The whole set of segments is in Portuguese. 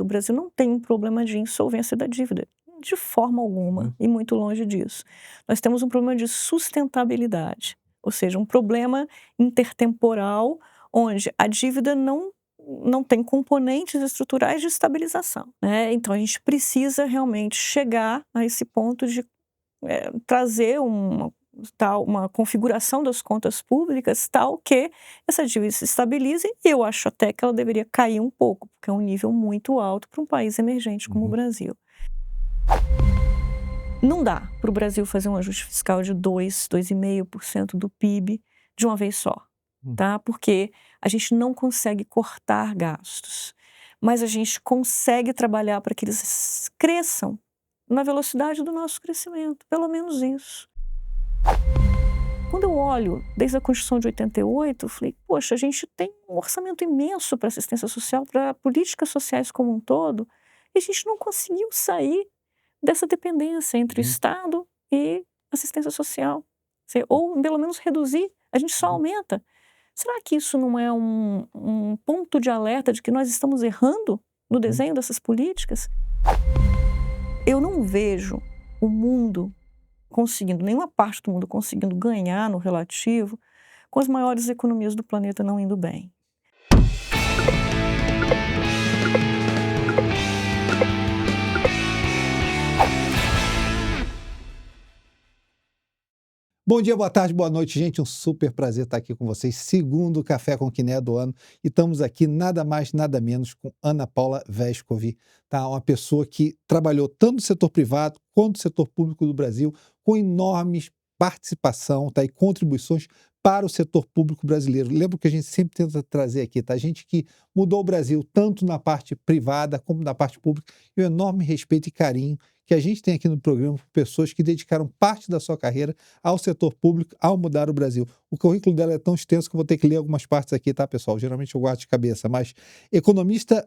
O Brasil não tem um problema de insolvência da dívida, de forma alguma, e muito longe disso. Nós temos um problema de sustentabilidade, ou seja, um problema intertemporal, onde a dívida não tem componentes estruturais de estabilização, né. Então a gente precisa realmente chegar a esse ponto de, trazer uma configuração das contas públicas tal que essa dívida se estabilize, e eu acho até que ela deveria cair um pouco, porque é um nível muito alto para um país emergente como o Brasil. Não dá para o Brasil fazer um ajuste fiscal de 2,5% do PIB de uma vez só, tá? Porque a gente não consegue cortar gastos, mas a gente consegue trabalhar para que eles cresçam na velocidade do nosso crescimento, pelo menos isso. Quando eu olho desde a Constituição de 88, eu falei: poxa, a gente tem um orçamento imenso para assistência social, para políticas sociais como um todo, e a gente não conseguiu sair dessa dependência entre Estado e assistência social. Ou pelo menos reduzir, a gente só aumenta. Será que isso não é um ponto de alerta de que nós estamos errando no desenho dessas políticas? Eu não vejo o mundo conseguindo, nenhuma parte do mundo conseguindo ganhar no relativo, com as maiores economias do planeta não indo bem. Bom dia, boa tarde, boa noite, gente. Um super prazer estar aqui com vocês. Segundo Café com Quiné do ano. E estamos aqui nada mais, nada menos com Ana Paula Vescovi, tá? Uma pessoa que trabalhou tanto no setor privado quanto no setor público do Brasil, com enormes participação, tá? E contribuições para o setor público brasileiro. Lembra que a gente sempre tenta trazer aqui, tá? Gente que mudou o Brasil tanto na parte privada como na parte pública. E um enorme respeito e carinho que a gente tem aqui no programa por pessoas que dedicaram parte da sua carreira ao setor público ao mudar o Brasil. O currículo dela é tão extenso que eu vou ter que ler algumas partes aqui, tá, pessoal? Geralmente eu guardo de cabeça, mas economista,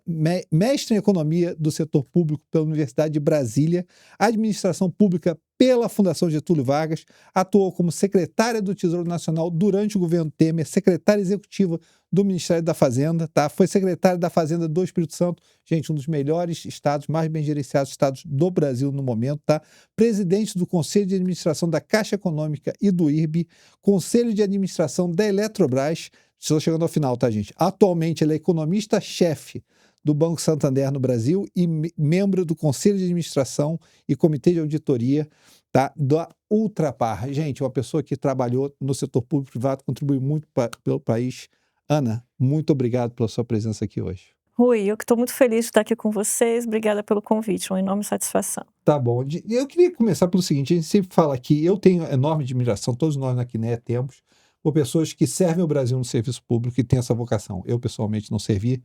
mestre em economia do setor público pela Universidade de Brasília, administração pública pela Fundação Getúlio Vargas, atuou como secretária do Tesouro Nacional durante o governo Temer, secretária executiva do Ministério da Fazenda, tá? Foi secretária da Fazenda do Espírito Santo, gente, um dos melhores estados, mais bem gerenciados estados do Brasil no momento, tá? Presidente do Conselho de Administração da Caixa Econômica e do IRB, Conselho de Administração da Eletrobras, estou chegando ao final, tá, gente? Atualmente ela é economista-chefe do Banco Santander no Brasil e membro do Conselho de Administração e Comitê de Auditoria, tá, da Ultrapar. Gente, uma pessoa que trabalhou no setor público e privado, contribui muito pelo país. Ana, muito obrigado pela sua presença aqui hoje. Rui, eu que estou muito feliz de estar aqui com vocês. Obrigada pelo convite, uma enorme satisfação. Tá bom. Eu queria começar pelo seguinte: a gente sempre fala aqui, eu tenho enorme admiração, todos nós na Quiné temos, por pessoas que servem o Brasil no serviço público e têm essa vocação. Eu, pessoalmente, não servi.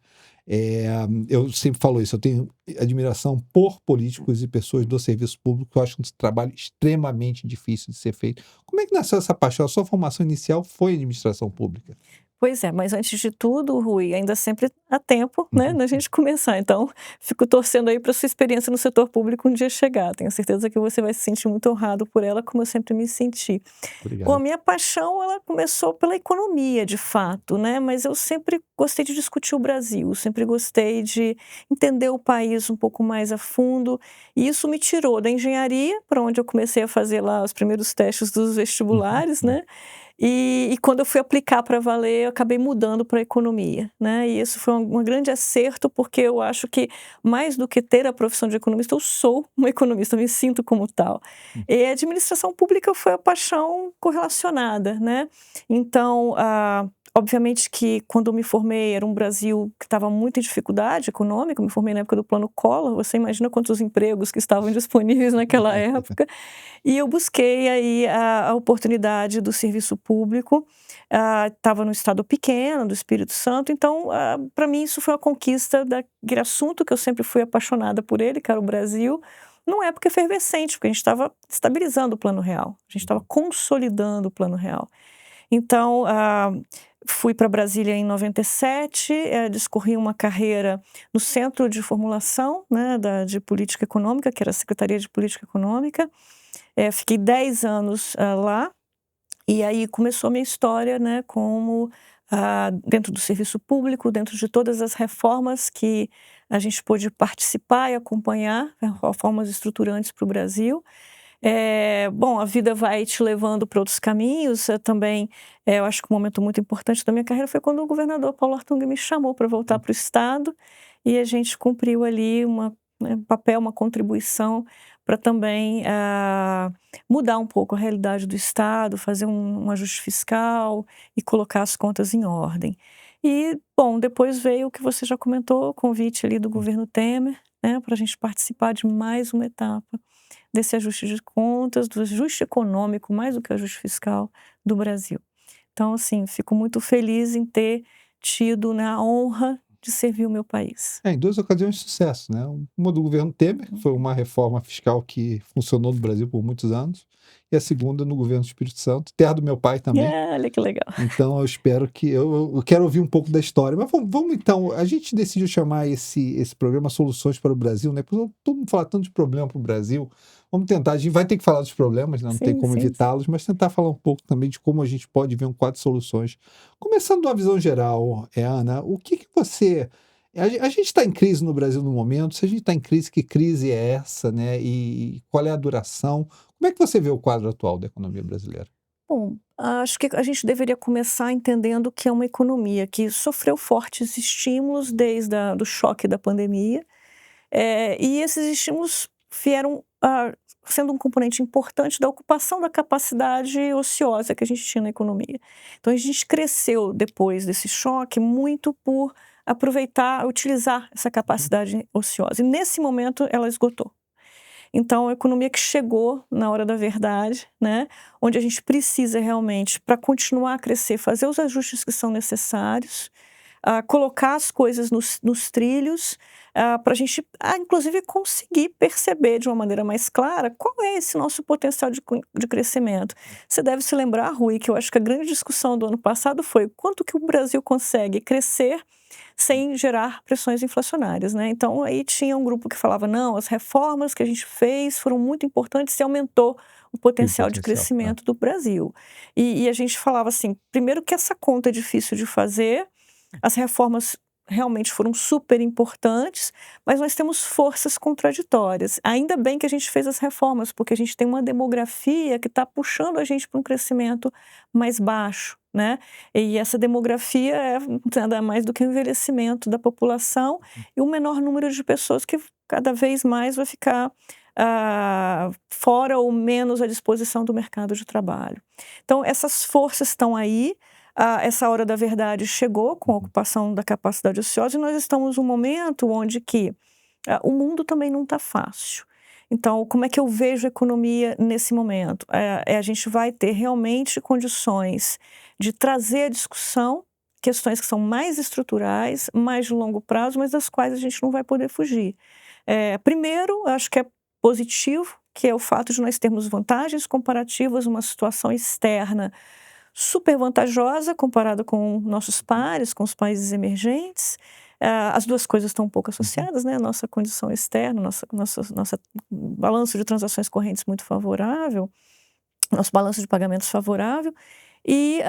Eu sempre falo isso, eu tenho admiração por políticos e pessoas do serviço público, que eu acho um trabalho extremamente difícil de ser feito. Como é que nasceu essa paixão? A sua formação inicial foi em administração pública? Pois é, mas antes de tudo, Rui, ainda sempre há tempo, né, da gente começar. Então, fico torcendo aí para sua experiência no setor público um dia chegar. Tenho certeza que você vai se sentir muito honrado por ela, como eu sempre me senti. Bom, a Obrigado. minha paixão, ela começou pela economia, de fato, né, mas eu sempre gostei de discutir o Brasil, sempre gostei de entender o país um pouco mais a fundo, e isso me tirou da engenharia, para onde eu comecei a fazer lá os primeiros testes dos vestibulares, né, e quando eu fui aplicar para valer, eu acabei mudando para a economia, né, e isso foi um grande acerto, porque eu acho que mais do que ter a profissão de economista, eu sou uma economista, eu me sinto como tal. E a administração pública foi a paixão correlacionada, né. Então, obviamente que quando eu me formei era um Brasil que estava muito em dificuldade econômica, eu me formei na época do Plano Collor, você imagina quantos empregos que estavam disponíveis naquela época, e eu busquei aí a oportunidade do serviço público, estava num estado pequeno, do Espírito Santo, então, para mim isso foi uma conquista daquele assunto que eu sempre fui apaixonada por ele, que era o Brasil, numa época efervescente, porque a gente estava estabilizando o Plano Real, a gente estava consolidando o Plano Real. Então, fui para Brasília em 97, discorri uma carreira no Centro de Formulação, né, de Política Econômica, que era a Secretaria de Política Econômica. Fiquei 10 anos lá, e aí começou a minha história, né, como dentro do serviço público, dentro de todas as reformas que a gente pôde participar e acompanhar, reformas estruturantes para o Brasil. Bom, a vida vai te levando para outros caminhos. Eu também, eu acho que um momento muito importante da minha carreira foi quando o governador Paulo Artung me chamou para voltar para o Estado, e a gente cumpriu ali um papel, uma contribuição para também mudar um pouco a realidade do Estado, fazer um ajuste fiscal e colocar as contas em ordem. E, bom, depois veio o que você já comentou, o convite ali do governo Temer, né, para a gente participar de mais uma etapa desse ajuste de contas, do ajuste econômico, mais do que o ajuste fiscal do Brasil. Então, assim, fico muito feliz em ter tido, né, a honra de servir o meu país. Em 2 ocasiões de sucesso, né, uma do governo Temer, que foi uma reforma fiscal que funcionou no Brasil por muitos anos, e a segunda no governo do Espírito Santo, terra do meu pai também. Olha que legal. Então eu espero que eu quero ouvir um pouco da história, mas vamos então, a gente decidiu chamar esse programa Soluções para o Brasil, né, porque todo mundo fala tanto de problema para o Brasil, vamos tentar, a gente vai ter que falar dos problemas, né, não tem Sim, como sim, sim. evitá-los, mas tentar falar um pouco também de como a gente pode ver um quadro de soluções. Começando de uma visão geral, Ana, o que você... A gente está em crise no Brasil no momento, se a gente está em crise, que crise é essa, né, e qual é a duração? Como é que você vê o quadro atual da economia brasileira? Bom, acho que a gente deveria começar entendendo que é uma economia que sofreu fortes estímulos desde do choque da pandemia, e esses estímulos vieram sendo um componente importante da ocupação da capacidade ociosa que a gente tinha na economia. Então, a gente cresceu depois desse choque muito por aproveitar, utilizar essa capacidade ociosa. E nesse momento ela esgotou. Então, a economia que chegou na hora da verdade, né, onde a gente precisa realmente, para continuar a crescer, fazer os ajustes que são necessários, colocar as coisas nos trilhos, para a gente, inclusive, conseguir perceber de uma maneira mais clara qual é esse nosso potencial de crescimento. Você deve se lembrar, Rui, que eu acho que a grande discussão do ano passado foi quanto que o Brasil consegue crescer sem gerar pressões inflacionárias, né? Então, aí tinha um grupo que falava, não, as reformas que a gente fez foram muito importantes e aumentou o E o potencial de potencial, crescimento do Brasil. E a gente falava assim, primeiro que essa conta é difícil de fazer, as reformas realmente foram super importantes, mas nós temos forças contraditórias. Ainda bem que a gente fez as reformas, porque a gente tem uma demografia que está puxando a gente para um crescimento mais baixo, né? E essa demografia é nada mais do que o envelhecimento da população e um menor número de pessoas que cada vez mais vai ficar fora ou menos à disposição do mercado de trabalho. Então, essas forças estão aí. Essa hora da verdade chegou com a ocupação da capacidade ociosa e nós estamos num momento onde que o mundo também não está fácil. Então, como é que eu vejo a economia nesse momento? A gente vai ter realmente condições de trazer à discussão questões que são mais estruturais, mais de longo prazo, mas das quais a gente não vai poder fugir. Primeiro, acho que é positivo, que é o fato de nós termos vantagens comparativas, uma situação externa super vantajosa comparada com nossos pares, com os países emergentes. As duas coisas estão um pouco associadas, né? Nossa condição externa, nossa balanço de transações correntes muito favorável, nosso balanço de pagamentos favorável e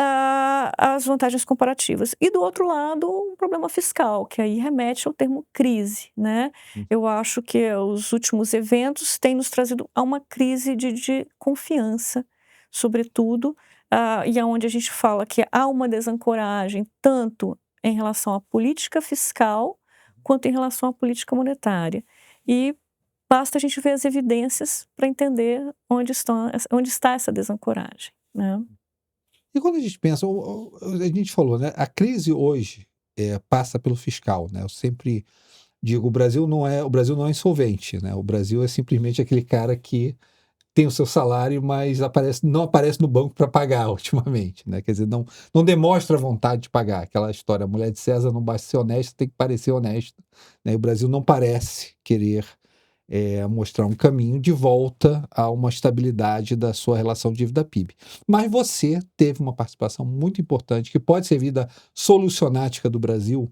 as vantagens comparativas. E do outro lado, um problema fiscal, que aí remete ao termo crise, né? Eu acho que os últimos eventos têm nos trazido a uma crise de confiança, sobretudo, e aonde a gente fala que há uma desancoragem tanto em relação à política fiscal quanto em relação à política monetária. E basta a gente ver as evidências para entender onde está essa desancoragem, né? E quando a gente pensa, a gente falou, né, a crise hoje passa pelo fiscal, né? Eu sempre digo, o Brasil não é insolvente, né? O Brasil é simplesmente aquele cara que tem o seu salário, mas não aparece no banco para pagar ultimamente, né? Quer dizer, não demonstra vontade de pagar. Aquela história, a mulher de César não basta ser honesta, tem que parecer honesta, né? E o Brasil não parece querer mostrar um caminho de volta a uma estabilidade da sua relação dívida-PIB. Mas você teve uma participação muito importante, que pode servir da solucionática do Brasil,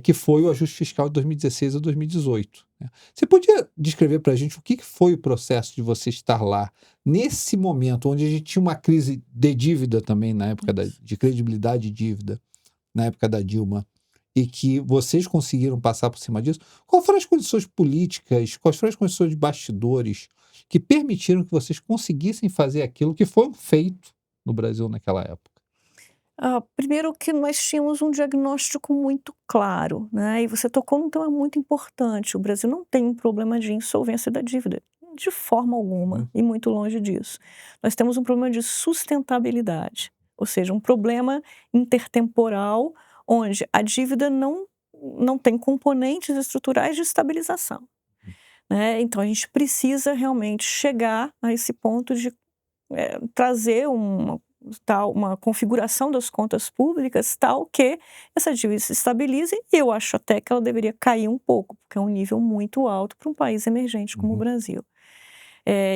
que foi o ajuste fiscal de 2016 a 2018. Né? Você podia descrever para a gente o que foi o processo de você estar lá, nesse momento, onde a gente tinha uma crise de dívida também, na época de credibilidade e dívida? na época da Dilma, e que vocês conseguiram passar por cima disso, quais foram as condições políticas, quais foram as condições de bastidores que permitiram que vocês conseguissem fazer aquilo que foi feito no Brasil naquela época? Primeiro que nós tínhamos um diagnóstico muito claro, né, e você tocou num tema muito importante, o Brasil não tem um problema de insolvência da dívida, de forma alguma, Uhum, e muito longe disso. Nós temos um problema de sustentabilidade, ou seja, um problema intertemporal, onde a dívida não tem componentes estruturais de estabilização, né, então a gente precisa realmente chegar a esse ponto de trazer uma configuração das contas públicas tal que essa dívida se estabilize, e eu acho até que ela deveria cair um pouco, porque é um nível muito alto para um país emergente como o uhum, Brasil.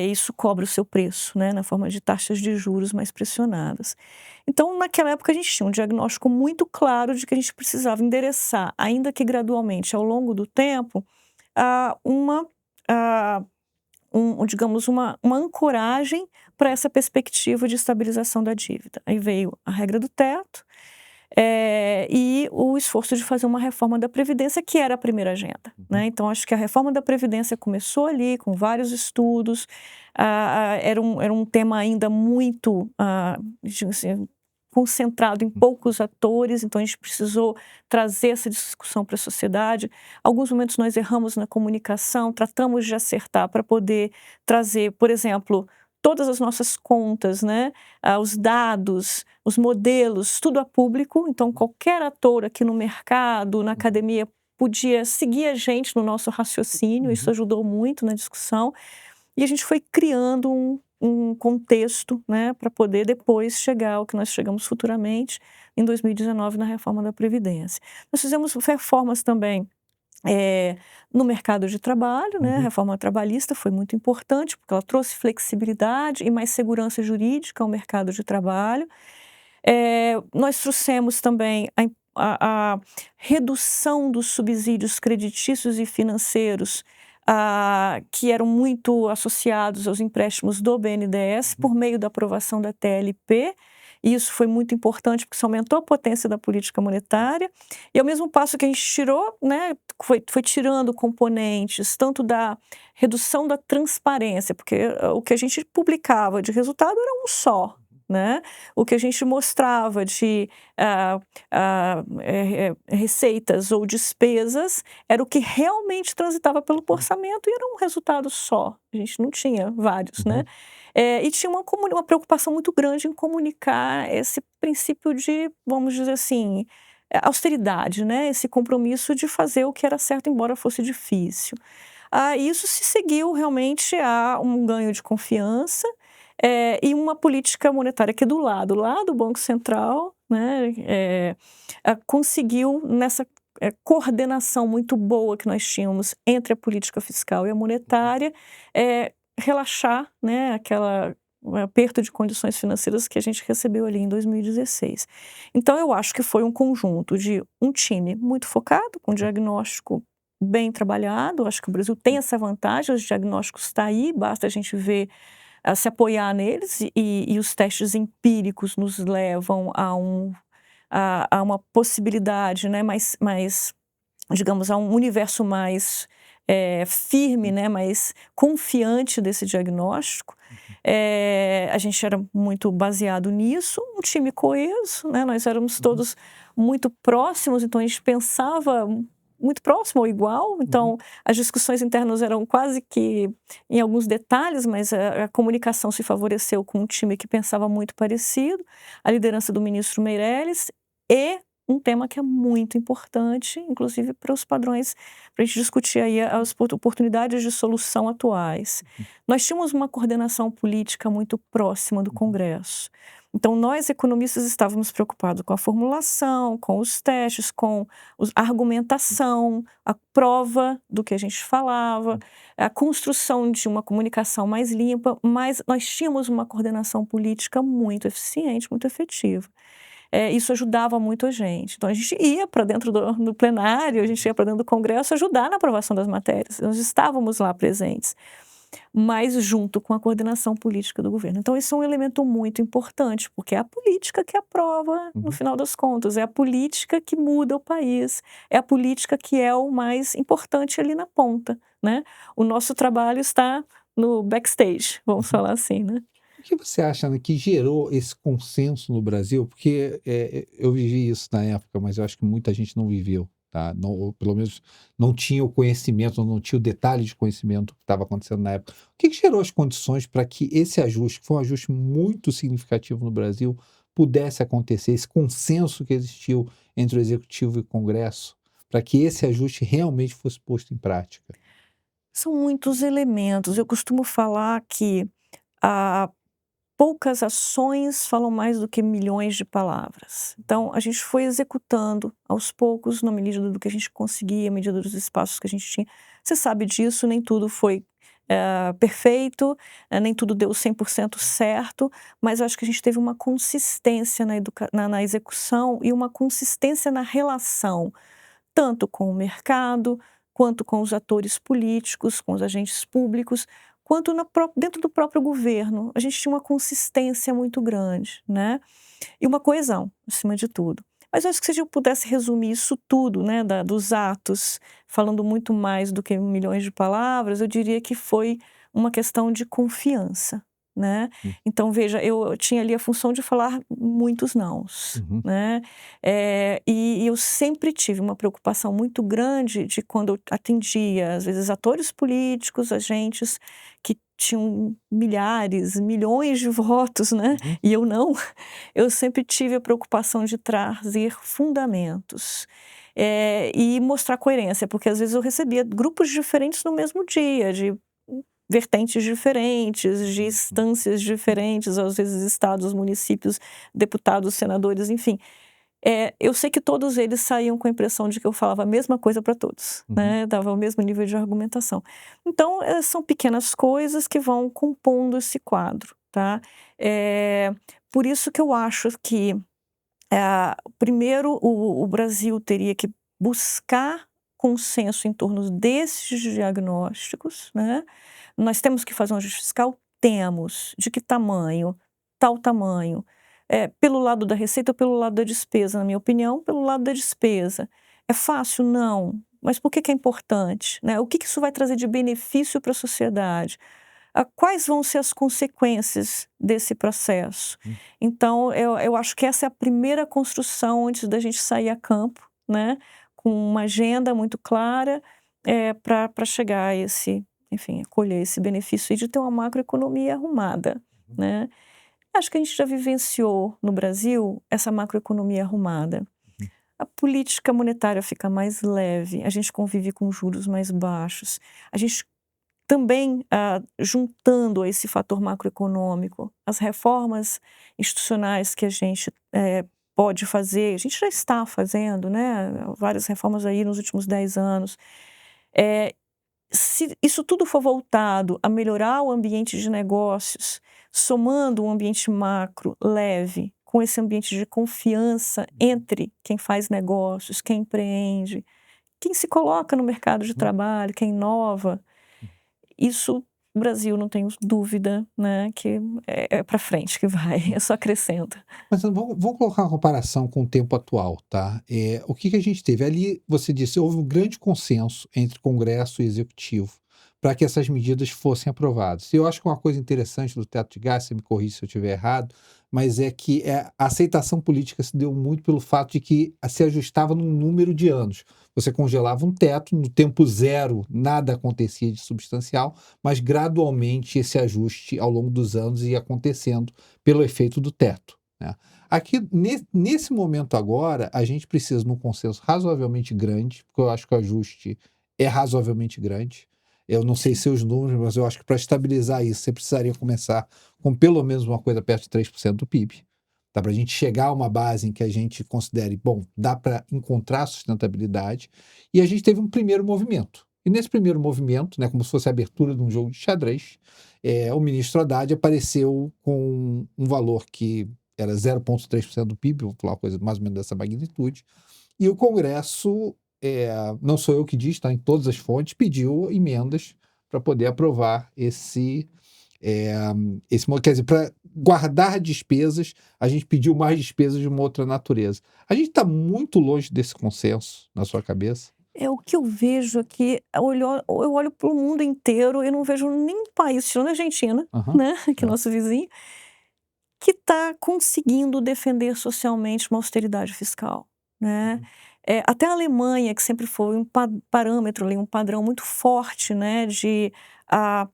Isso cobra o seu preço, né, na forma de taxas de juros mais pressionadas. Então, naquela época, a gente tinha um diagnóstico muito claro de que a gente precisava endereçar, ainda que gradualmente, ao longo do tempo, a uma a digamos, uma ancoragem para essa perspectiva de estabilização da dívida. Aí veio a regra do teto, e o esforço de fazer uma reforma da Previdência, que era a primeira agenda, uhum, né. Então acho que a reforma da Previdência começou ali, com vários estudos, era um tema ainda muito, digamos assim, concentrado em uhum, poucos atores, então a gente precisou trazer essa discussão para a sociedade. Alguns momentos nós erramos na comunicação, tratamos de acertar para poder trazer, por exemplo, todas as nossas contas, né, os dados, os modelos, tudo a público, então qualquer ator aqui no mercado, na uhum, academia, podia seguir a gente no nosso raciocínio, isso uhum, ajudou muito na discussão, e a gente foi criando um contexto, né, para poder depois chegar ao que nós chegamos futuramente, em 2019, na reforma da Previdência. Nós fizemos reformas também no mercado de trabalho, né, a uhum, reforma trabalhista foi muito importante, porque ela trouxe flexibilidade e mais segurança jurídica ao mercado de trabalho. Nós trouxemos também a redução dos subsídios creditícios e financeiros, que eram muito associados aos empréstimos do BNDES, uhum, por meio da aprovação da TLP, e isso foi muito importante, porque isso aumentou a potência da política monetária, e ao mesmo passo que a gente tirou, né, foi tirando componentes, tanto da redução da transparência, porque o que a gente publicava de resultado era um só, né, o que a gente mostrava de receitas ou despesas era o que realmente transitava pelo orçamento e era um resultado só, a gente não tinha vários, né. uhum, E tinha uma preocupação muito grande em comunicar esse princípio de, vamos dizer assim, austeridade, né, esse compromisso de fazer o que era certo, embora fosse difícil. Isso se seguiu realmente a um ganho de confiança, e uma política monetária que do lado lá do Banco Central, né, conseguiu nessa, coordenação muito boa que nós tínhamos entre a política fiscal e a monetária, relaxar, né, aquela o aperto de condições financeiras que a gente recebeu ali em 2016. Então eu acho que foi um conjunto de um time muito focado, com diagnóstico bem trabalhado, acho que o Brasil tem essa vantagem, os diagnósticos está aí, basta a gente ver, se apoiar neles e os testes empíricos nos levam a uma possibilidade, né, mais digamos, a um universo mais, firme, né, mais confiante desse diagnóstico. A gente era muito baseado nisso, um time coeso, né, nós éramos uhum, todos muito próximos, então a gente pensava muito próximo ou igual, uhum, então as discussões internas eram quase que em alguns detalhes, mas a comunicação se favoreceu com um time que pensava muito parecido, a liderança do ministro Meirelles e um tema que é muito importante, inclusive para os padrões, para a gente discutir aí as oportunidades de solução atuais. Nós tínhamos uma coordenação política muito próxima do uhum, Congresso. Então, nós, economistas, estávamos preocupados com a formulação, com os testes, com a argumentação, a prova do que a gente falava, uhum, a construção de uma comunicação mais limpa, mas nós tínhamos uma coordenação política muito eficiente, muito efetiva. Isso ajudava muito a gente. Então a gente ia para dentro do plenário, a gente ia para dentro do Congresso ajudar na aprovação das matérias, nós estávamos lá presentes. mas junto com a coordenação política do governo. Então esse é um elemento muito importante, porque é a política que aprova, no Uhum. final das contas, é a política que muda o país, é a política que é o mais importante ali na ponta, né. O nosso trabalho está no backstage, vamos Uhum. falar assim, né. O que você acha, né, que gerou esse consenso no Brasil? Porque, eu vivi isso na época, mas eu acho que muita gente não viveu, tá? Não, ou pelo menos não tinha o conhecimento, não tinha o detalhe de conhecimento do que estava acontecendo na época. O que que gerou as condições para que esse ajuste, que foi um ajuste muito significativo no Brasil, pudesse acontecer, esse consenso que existiu entre o executivo e o Congresso, para que esse ajuste realmente fosse posto em prática? São muitos elementos, eu costumo falar que a poucas ações falam mais do que milhões de palavras. Então, a gente foi executando aos poucos, na medida do que a gente conseguia, à medida dos espaços que a gente tinha. Você sabe disso, nem tudo foi perfeito, nem tudo deu 100% certo, mas eu acho que a gente teve uma consistência na execução e uma consistência na relação, tanto com o mercado, quanto com os atores políticos, com os agentes públicos, quanto dentro do próprio governo. A gente tinha uma consistência muito grande, né, e uma coesão, acima de tudo. Mas eu acho que se eu pudesse resumir isso tudo, né, dos atos, falando muito mais do que milhões de palavras, eu diria que foi uma questão de confiança, né. Hum. Então veja, eu tinha ali a função de falar muitos nãos, Uhum. né, e eu sempre tive uma preocupação muito grande de quando eu atendia, às vezes, atores políticos, agentes que tinham milhares, milhões de votos, né, Uhum. e eu não. Eu sempre tive a preocupação de trazer fundamentos, e mostrar coerência, porque às vezes eu recebia grupos diferentes no mesmo dia, de vertentes diferentes, de Uhum. instâncias diferentes, às vezes estados, municípios, deputados, senadores, enfim. Eu sei que todos eles saíam com a impressão de que eu falava a mesma coisa para todos, Uhum. né, dava o mesmo nível de argumentação. Então, são pequenas coisas que vão compondo esse quadro, tá. Eh, por isso que eu acho que, primeiro o Brasil teria que buscar consenso em torno desses diagnósticos, né. Nós temos que fazer um ajuste fiscal? Temos. De que tamanho? Tal tamanho. Pelo lado da receita ou pelo lado da despesa? Na minha opinião, pelo lado da despesa. É fácil? Não. Mas por que que é importante, né? O que que isso vai trazer de benefício para a sociedade? Quais vão ser as consequências desse processo? Hum. Então, eu acho que essa é a primeira construção antes da gente sair a campo, né? Com uma agenda muito clara, para chegar a esse, enfim, colher esse benefício aí de ter uma macroeconomia arrumada, Uhum. né. Acho que a gente já vivenciou no Brasil essa macroeconomia arrumada. Uhum. A política monetária fica mais leve, a gente convive com juros mais baixos, a gente também, juntando a esse fator macroeconômico, as reformas institucionais que a gente, pode fazer, a gente já está fazendo, né, várias reformas aí nos últimos 10 anos. Eh, Se isso tudo for voltado a melhorar o ambiente de negócios, somando um ambiente macro leve, com esse ambiente de confiança entre quem faz negócios, quem empreende, quem se coloca no mercado de Uhum. trabalho, quem inova, isso o Brasil não tenho dúvida, né, que é para frente que vai, é só acrescenta. Mas vamos colocar uma comparação com o tempo atual, tá? O que que a gente teve? Ali, você disse, houve um grande consenso entre Congresso e Executivo para que essas medidas fossem aprovadas. E eu acho que uma coisa interessante do teto de gás, você me corrige se eu estiver errado, mas é que a aceitação política se deu muito pelo fato de que se ajustava num número de anos. Você congelava um teto, no tempo zero nada acontecia de substancial, mas gradualmente esse ajuste ao longo dos anos ia acontecendo pelo efeito do teto, né? Aqui, nesse momento agora, a gente precisa de um consenso razoavelmente grande, porque eu acho que o ajuste é razoavelmente grande. Eu não sei Sim. seus números, mas eu acho que para estabilizar isso, você precisaria começar com pelo menos uma coisa perto de 3% do PIB. Dá para a gente chegar a uma base em que a gente considere, bom, dá para encontrar sustentabilidade. E a gente teve um primeiro movimento. E nesse primeiro movimento, né, como se fosse a abertura de um jogo de xadrez, o ministro Haddad apareceu com um valor que era 0,3% do PIB, vou falar uma coisa mais ou menos dessa magnitude, e o Congresso, não sou eu que diz, está em todas as fontes, pediu emendas para poder aprovar quer dizer, para guardar despesas, a gente pediu mais despesas de uma outra natureza. A gente está muito longe desse consenso, na sua cabeça? O que eu vejo aqui, eu olho para o mundo inteiro, eu não vejo nenhum país, tirando a Argentina, Aham, né, que é é. nosso vizinho, que está conseguindo defender socialmente uma austeridade fiscal, né. Uhum. Até a Alemanha, que sempre foi um parâmetro ali, um padrão muito forte, né, de, ah,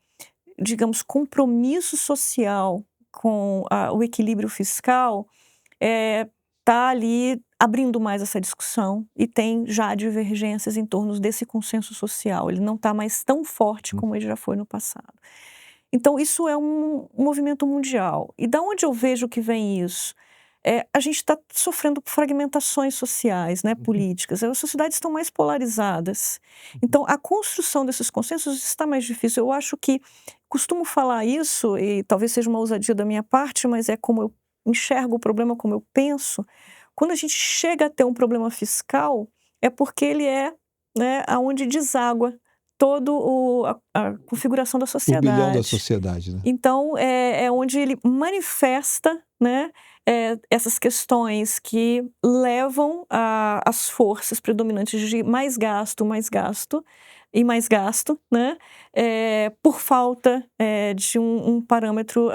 digamos, compromisso social com o equilíbrio fiscal, está ali abrindo mais essa discussão e tem já divergências em torno desse consenso social. Ele não está mais tão forte Hum. como ele já foi no passado. Então isso é um movimento mundial. E da onde eu vejo que vem isso? A gente está sofrendo fragmentações sociais, né, Uhum, políticas. As sociedades estão mais polarizadas. uhum. Então a construção desses consensos está mais difícil. Eu acho que costumo falar isso, e talvez seja uma ousadia da minha parte, mas é como eu enxergo o problema, como eu penso. Quando a gente chega a ter um problema fiscal, é porque ele né, aonde deságua todo a configuração da Turbilhão da sociedade. sociedade, né? Então, é onde ele manifesta, né, essas questões que levam as forças predominantes de mais gasto e mais gasto, né, por falta, de um parâmetro,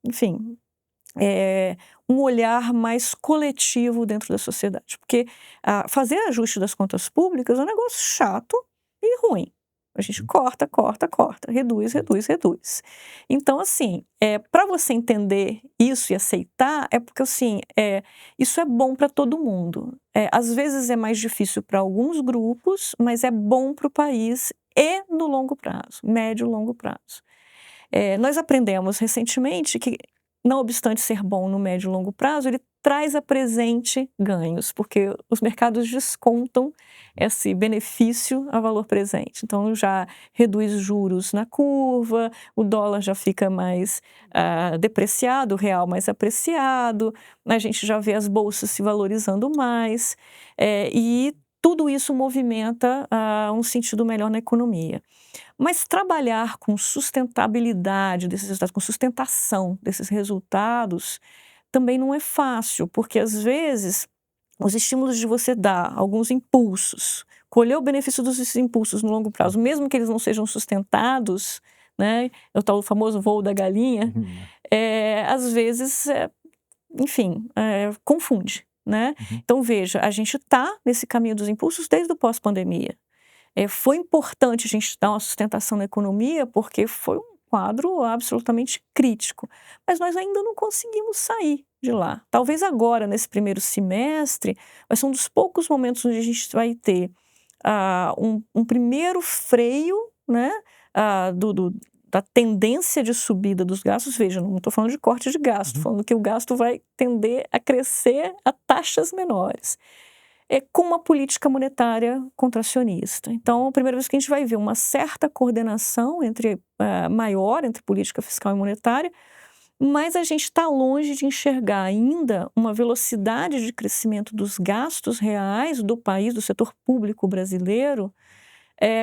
enfim, um olhar mais coletivo dentro da sociedade. Porque, fazer ajuste das contas públicas é um negócio chato e ruim. A gente Uhum, corta, corta, corta, reduz, uhum, reduz, reduz. Então, assim, para você entender isso e aceitar, é porque, assim, isso é bom para todo mundo. Às vezes é mais difícil para alguns grupos, mas é bom para o país e no longo prazo, médio e longo prazo. Nós aprendemos recentemente que, não obstante ser bom no médio e longo prazo, ele traz a presente ganhos, porque os mercados descontam esse benefício a valor presente. Então, já reduz juros na curva, o dólar já fica mais depreciado, o real mais apreciado, a gente já vê as bolsas se valorizando mais, e tudo isso movimenta um sentido melhor na economia. Mas trabalhar com sustentabilidade desses resultados, com sustentação desses resultados, também não é fácil, porque às vezes os estímulos de você dar alguns impulsos, colher o benefício dos impulsos no longo prazo, mesmo que eles não sejam sustentados, né, é o tal famoso voo da galinha, uhum, às vezes, enfim, confunde, né. uhum. Então veja, a gente está nesse caminho dos impulsos desde o pós-pandemia. Foi importante a gente dar uma sustentação na economia, porque foi um quadro absolutamente crítico, mas nós ainda não conseguimos sair de lá. Talvez agora, nesse primeiro semestre, vai ser um dos poucos momentos onde a gente vai ter um primeiro freio, né, da tendência de subida dos gastos. Veja, não estou falando de corte de gasto, estou Uhum. falando que o gasto vai tender a crescer a taxas menores, com uma política monetária contracionista. Então, a primeira vez que a gente vai ver uma certa coordenação maior entre política fiscal e monetária, mas a gente está longe de enxergar ainda uma velocidade de crescimento dos gastos reais do país, do setor público brasileiro,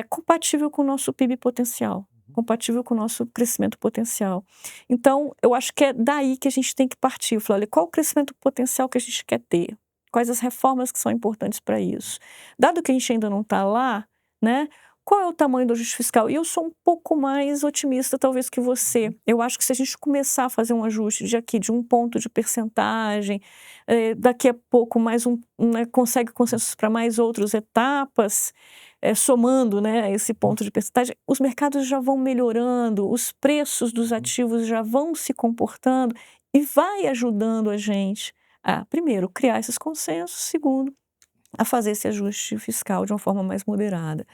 compatível com o nosso PIB potencial, compatível com o nosso crescimento potencial. Então, eu acho que é daí que a gente tem que partir. Eu falo, olha, qual o crescimento potencial que a gente quer ter? Quais as reformas que são importantes para isso? Dado que a gente ainda não está lá, né? Qual é o tamanho do ajuste fiscal? E eu sou um pouco mais otimista, talvez, que você. Eu acho que se a gente começar a fazer um ajuste de um ponto de percentagem, daqui a pouco mais né, consegue consensos para mais outras etapas, somando, né, esse ponto de percentagem, os mercados já vão melhorando, os preços dos ativos já vão se comportando e vai ajudando a gente a, primeiro, criar esses consensos, segundo, a fazer esse ajuste fiscal de uma forma mais moderada.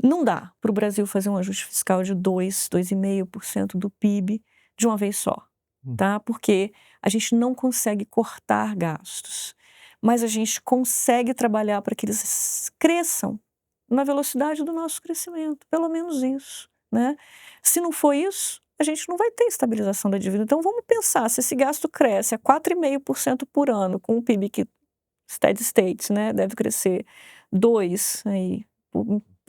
Não dá para o Brasil fazer um ajuste fiscal de 2,5% do PIB de uma vez só, Hum. tá? Porque a gente não consegue cortar gastos, mas a gente consegue trabalhar para que eles cresçam na velocidade do nosso crescimento, pelo menos isso, né? Se não for isso, a gente não vai ter estabilização da dívida. Então vamos pensar, se esse gasto cresce a 4,5% por ano, com o PIB que steady state, né, deve crescer 2 aí,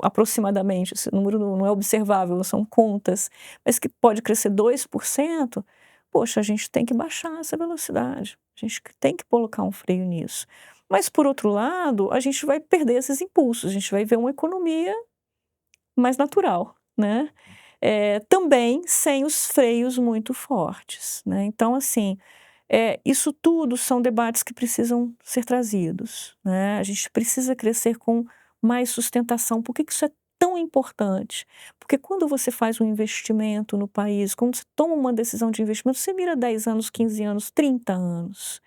aproximadamente, esse número não é observável, são contas, mas que pode crescer 2%, poxa, a gente tem que baixar essa velocidade, a gente tem que colocar um freio nisso. Mas, por outro lado, a gente vai perder esses impulsos, a gente vai ver uma economia mais natural, né? Também sem os freios muito fortes, né? Então, assim, isso tudo são debates que precisam ser trazidos, né? A gente precisa crescer com mais sustentação. Por que que isso é tão importante? Porque quando você faz um investimento no país, quando você toma uma decisão de investimento, você mira 10 anos, 15 anos, 30 anos.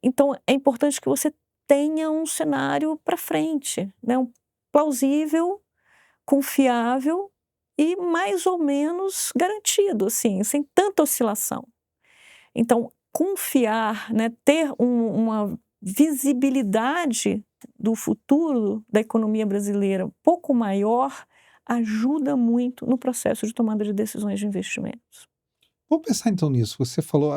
Então, é importante que você tenha um cenário para frente, né? Plausível, confiável e mais ou menos garantido, assim, sem tanta oscilação. Então, confiar, né, ter uma visibilidade do futuro da economia brasileira um pouco maior, ajuda muito no processo de tomada de decisões de investimentos. Vamos pensar então nisso. Você falou,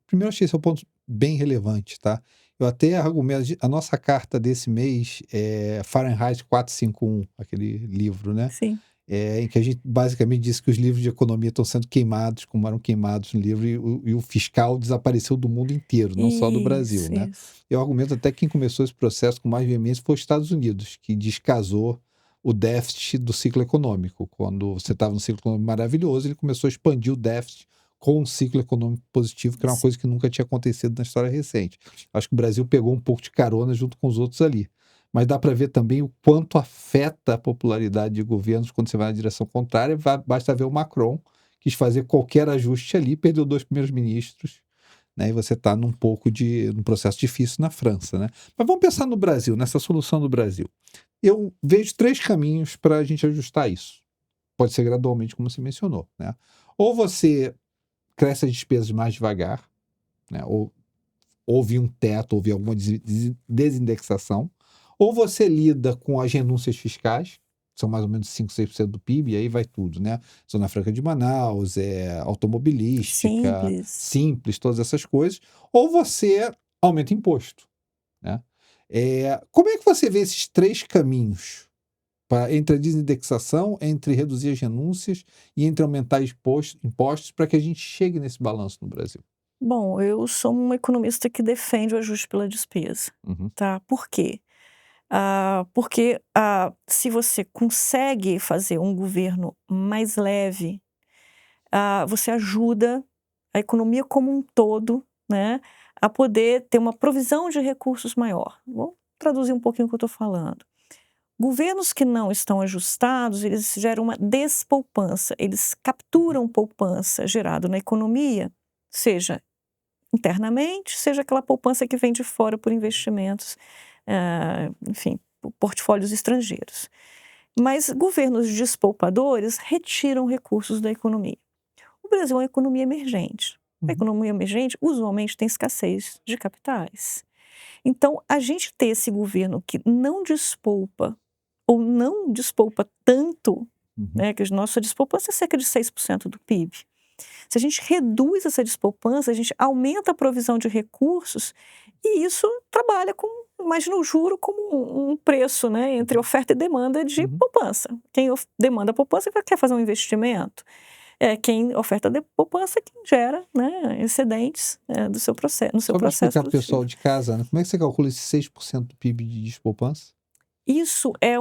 primeiro achei esse é um ponto bem relevante, tá? Eu até argumento, a nossa carta desse mês é Fahrenheit 451, aquele livro, né? Sim. Em que a gente basicamente disse que os livros de economia estão sendo queimados, como eram queimados no livro, e o fiscal desapareceu do mundo inteiro, não só do Brasil, Isso, né? isso. Eu argumento até que quem começou esse processo com mais veemência foi os Estados Unidos, que descasou o déficit do ciclo econômico. Quando você estava no ciclo econômico maravilhoso, ele começou a expandir o déficit com um ciclo econômico positivo, que era uma coisa que nunca tinha acontecido na história recente. Acho que o Brasil pegou um pouco de carona junto com os outros ali. Mas dá para ver também o quanto afeta a popularidade de governos quando você vai na direção contrária. Basta ver o Macron, quis fazer qualquer ajuste ali, perdeu 2 primeiros ministros, né? E você está num processo difícil na França, né? Mas vamos pensar no Brasil, nessa solução do Brasil. Eu vejo 3 caminhos para a gente ajustar isso. Pode ser gradualmente, como você mencionou, né? Ou você cresce as despesas mais devagar, né? Ou houve um teto, houve alguma desindexação, ou você lida com as renúncias fiscais, que são mais ou menos 5, 6% do PIB, e aí vai tudo, né? Zona Franca de Manaus, automobilística, Simples. simples, todas essas coisas, ou você aumenta imposto, né? Como é que você vê esses 3 caminhos entre a desindexação, entre reduzir as renúncias e entre aumentar impostos para que a gente chegue nesse balanço no Brasil? Bom, eu sou uma economista que defende o ajuste pela despesa, Uhum, tá? Por quê? Porque, se você consegue fazer um governo mais leve, você ajuda a economia como um todo, né, a poder ter uma provisão de recursos maior. Vou traduzir um pouquinho o que eu estou falando. Governos que não estão ajustados, eles geram uma despoupança, eles capturam poupança gerada na economia, seja internamente, seja aquela poupança que vem de fora por investimentos, enfim, por portfólios estrangeiros. Mas governos despoupadores retiram recursos da economia. O Brasil é uma economia emergente. A uhum. economia emergente usualmente tem escassez de capitais. Então, a gente ter esse governo que não despoupa ou não despoupa tanto, Uhum. né, que a nossa despoupança é cerca de 6% do PIB. Se a gente reduz essa despoupança, a gente aumenta a provisão de recursos e isso trabalha com, imagina o juro como um preço, né, entre oferta e demanda de Uhum. poupança. Quem demanda poupança quer fazer um investimento. Quem oferta de poupança é quem gera, né, excedentes do seu processo, no seu Só para processo explicar para o pessoal produtivo. de casa, né, como é que você calcula esse 6% do PIB de despoupança? Isso é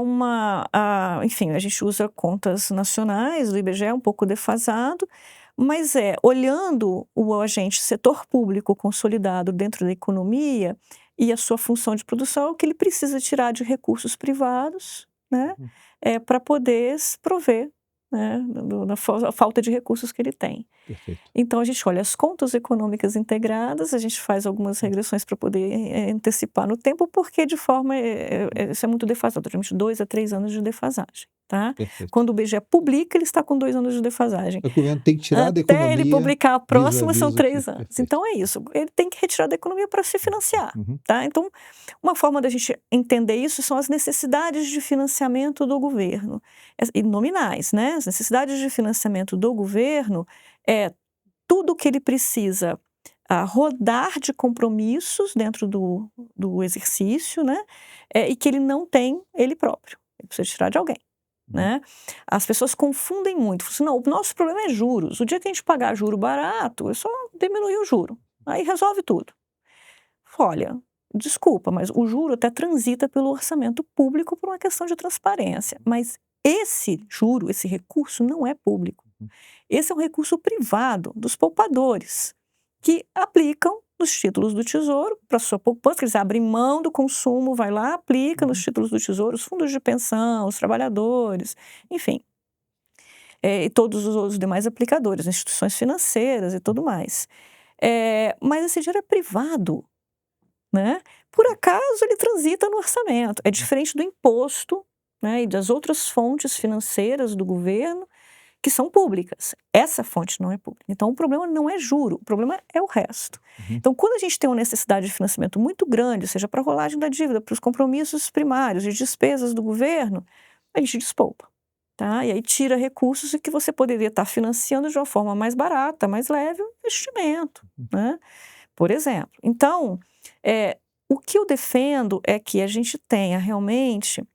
enfim, a gente usa contas nacionais, o IBGE é um pouco defasado, mas olhando o agente setor público consolidado dentro da economia e a sua função de produção, é o que ele precisa tirar de recursos privados, né, Uhum. para poder se prover, né, da falta de recursos que ele tem. Perfeito. Então a gente olha as contas econômicas integradas, a gente faz algumas regressões para poder antecipar no tempo, porque de forma, isso é muito defasado, geralmente 2 a 3 anos de defasagem, tá. Perfeito. Quando o IBGE publica, ele está com 2 anos de defasagem. É que o governo tem que tirar da Até ele economia publicar a próxima são vis-à-vis o que 3 anos. perfeito. Então é isso, ele tem que retirar da economia para se financiar, Uhum. tá. Então, uma forma da gente entender isso são as necessidades de financiamento do governo, e nominais, né. As necessidades de financiamento do governo é tudo que ele precisa rodar de compromissos dentro do exercício, né, e que ele não tem ele próprio. ele precisa tirar de alguém, Uhum. né? As pessoas confundem muito. Falam assim, não, o nosso problema é juros. O dia que a gente pagar juro barato, é só diminuir o juro. Aí resolve tudo. Olha, desculpa, mas o juro até transita pelo orçamento público por uma questão de transparência. Mas esse juro, esse recurso não é público. Uhum. Esse é um recurso privado dos poupadores, que aplicam nos títulos do Tesouro para sua poupança, eles abrem mão do consumo, vai lá, aplica nos Uhum. títulos do Tesouro, os fundos de pensão, os trabalhadores, enfim, e todos os demais aplicadores, instituições financeiras e tudo mais. Mas esse dinheiro é privado, né? Por acaso ele transita no orçamento. É diferente do imposto, né, e das outras fontes financeiras do governo que são públicas. Essa fonte não é pública. Então o problema não é juro, o problema é o resto. Uhum. Então quando a gente tem uma necessidade de financiamento muito grande, seja para a rolagem da dívida, para os compromissos primários e despesas do governo, a gente despolpa. Tá? E aí tira recursos que você poderia estar financiando de uma forma mais barata, mais leve, um investimento, né? Por exemplo. Então, o que eu defendo é que a gente tenha realmente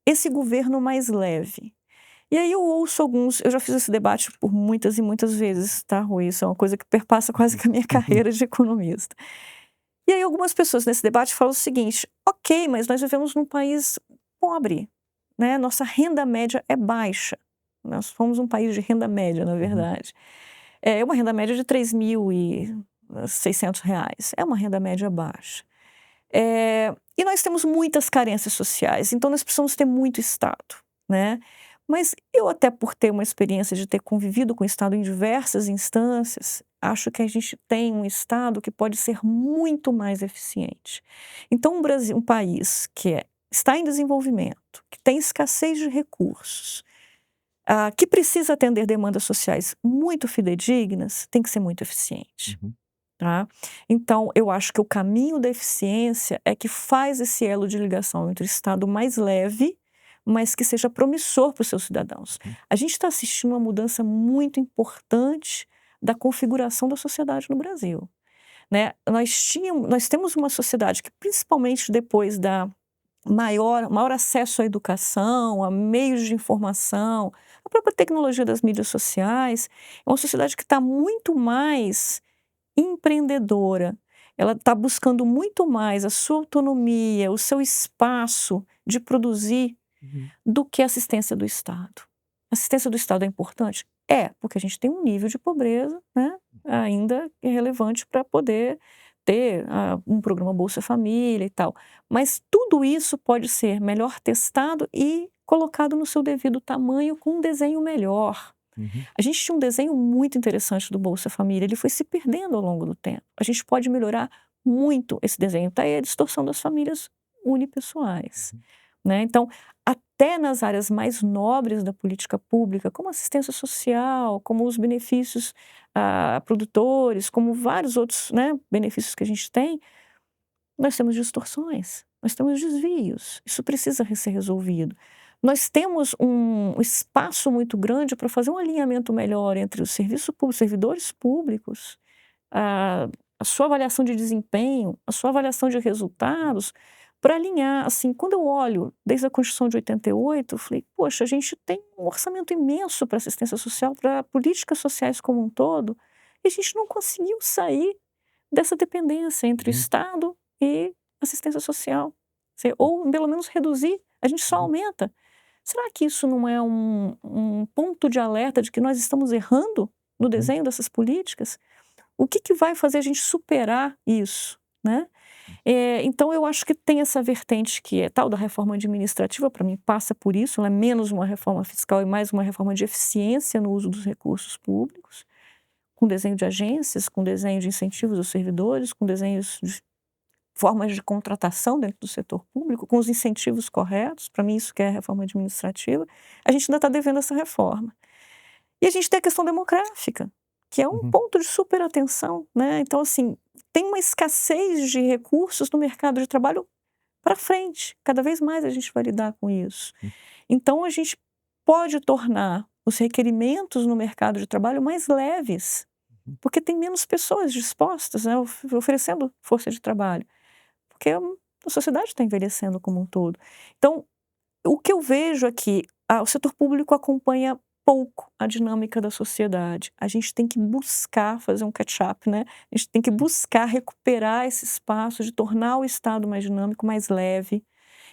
esse governo mais leve. E aí eu ouço eu já fiz esse debate por muitas e muitas vezes, tá, Rui? Isso é uma coisa que perpassa quase que a minha Uhum. carreira de economista. E aí algumas pessoas nesse debate falam o seguinte: ok, mas nós vivemos num país pobre, né? Nossa renda média é baixa. Nós somos um país de renda média, na Uhum. verdade. É uma renda média de R$ 3.600. É uma renda média baixa. E nós temos muitas carências sociais, então nós precisamos ter muito Estado, né? Mas eu, até por ter uma experiência de ter convivido com o Estado em diversas instâncias, acho que a gente tem um Estado que pode ser muito mais eficiente. Então, um país que está em desenvolvimento, que tem escassez de recursos, que precisa atender demandas sociais muito fidedignas, tem que ser muito eficiente. Uhum. Tá? Então, eu acho que o caminho da eficiência é que faz esse elo de ligação entre o Estado mais leve, mas que seja promissor para os seus cidadãos. Uhum. A gente está assistindo uma mudança muito importante da configuração da sociedade no Brasil, né? Nós temos uma sociedade que, principalmente depois da maior acesso à educação, a meios de informação, a própria tecnologia das mídias sociais, é uma sociedade que está muito mais empreendedora. Ela está buscando muito mais a sua autonomia, o seu espaço de produzir, Uhum. do que a assistência do Estado. A assistência do Estado é importante? É, porque a gente tem um nível de pobreza, né, ainda relevante para poder ter um programa Bolsa Família e tal. Mas tudo isso pode ser melhor testado e colocado no seu devido tamanho com um desenho melhor. Uhum. A gente tinha um desenho muito interessante do Bolsa Família, ele foi se perdendo ao longo do tempo. A gente pode melhorar muito esse desenho. Tá aí a distorção das famílias unipessoais, Uhum. né? Então, até nas áreas mais nobres da política pública, como assistência social, como os benefícios a produtores, como vários outros, né, benefícios que a gente tem, nós temos distorções, nós temos desvios. Isso precisa ser resolvido. Nós temos um espaço muito grande para fazer um alinhamento melhor entre o serviço público, os servidores públicos, a sua avaliação de desempenho, a sua avaliação de resultados, para alinhar. Assim, quando eu olho desde a Constituição de 88, eu falei, poxa, a gente tem um orçamento imenso para assistência social, para políticas sociais como um todo, e a gente não conseguiu sair dessa dependência entre o Uhum. Estado e assistência social. Ou pelo menos reduzir, a gente só Uhum. aumenta. Será que isso não é um ponto de alerta de que nós estamos errando no Uhum. desenho dessas políticas? O que vai fazer a gente superar isso, né? Então eu acho que tem essa vertente que é tal da reforma administrativa, para mim passa por isso, ela é menos uma reforma fiscal e mais uma reforma de eficiência no uso dos recursos públicos, com desenho de agências, com desenho de incentivos aos servidores, com desenhos de formas de contratação dentro do setor público, com os incentivos corretos. Para mim, isso que é a reforma administrativa. A gente ainda está devendo essa reforma. E a gente tem a questão demográfica, que é um Uhum. ponto de super atenção, né? Então, assim, tem uma escassez de recursos no mercado de trabalho para frente. Cada vez mais a gente vai lidar com isso. Uhum. Então, a gente pode tornar os requerimentos no mercado de trabalho mais leves, Uhum. porque tem menos pessoas dispostas, né, oferecendo força de trabalho, porque a sociedade está envelhecendo como um todo. Então, o que eu vejo é que o setor público acompanha pouco a dinâmica da sociedade. A gente tem que buscar fazer um catch-up, né? A gente tem que buscar recuperar esse espaço de tornar o Estado mais dinâmico, mais leve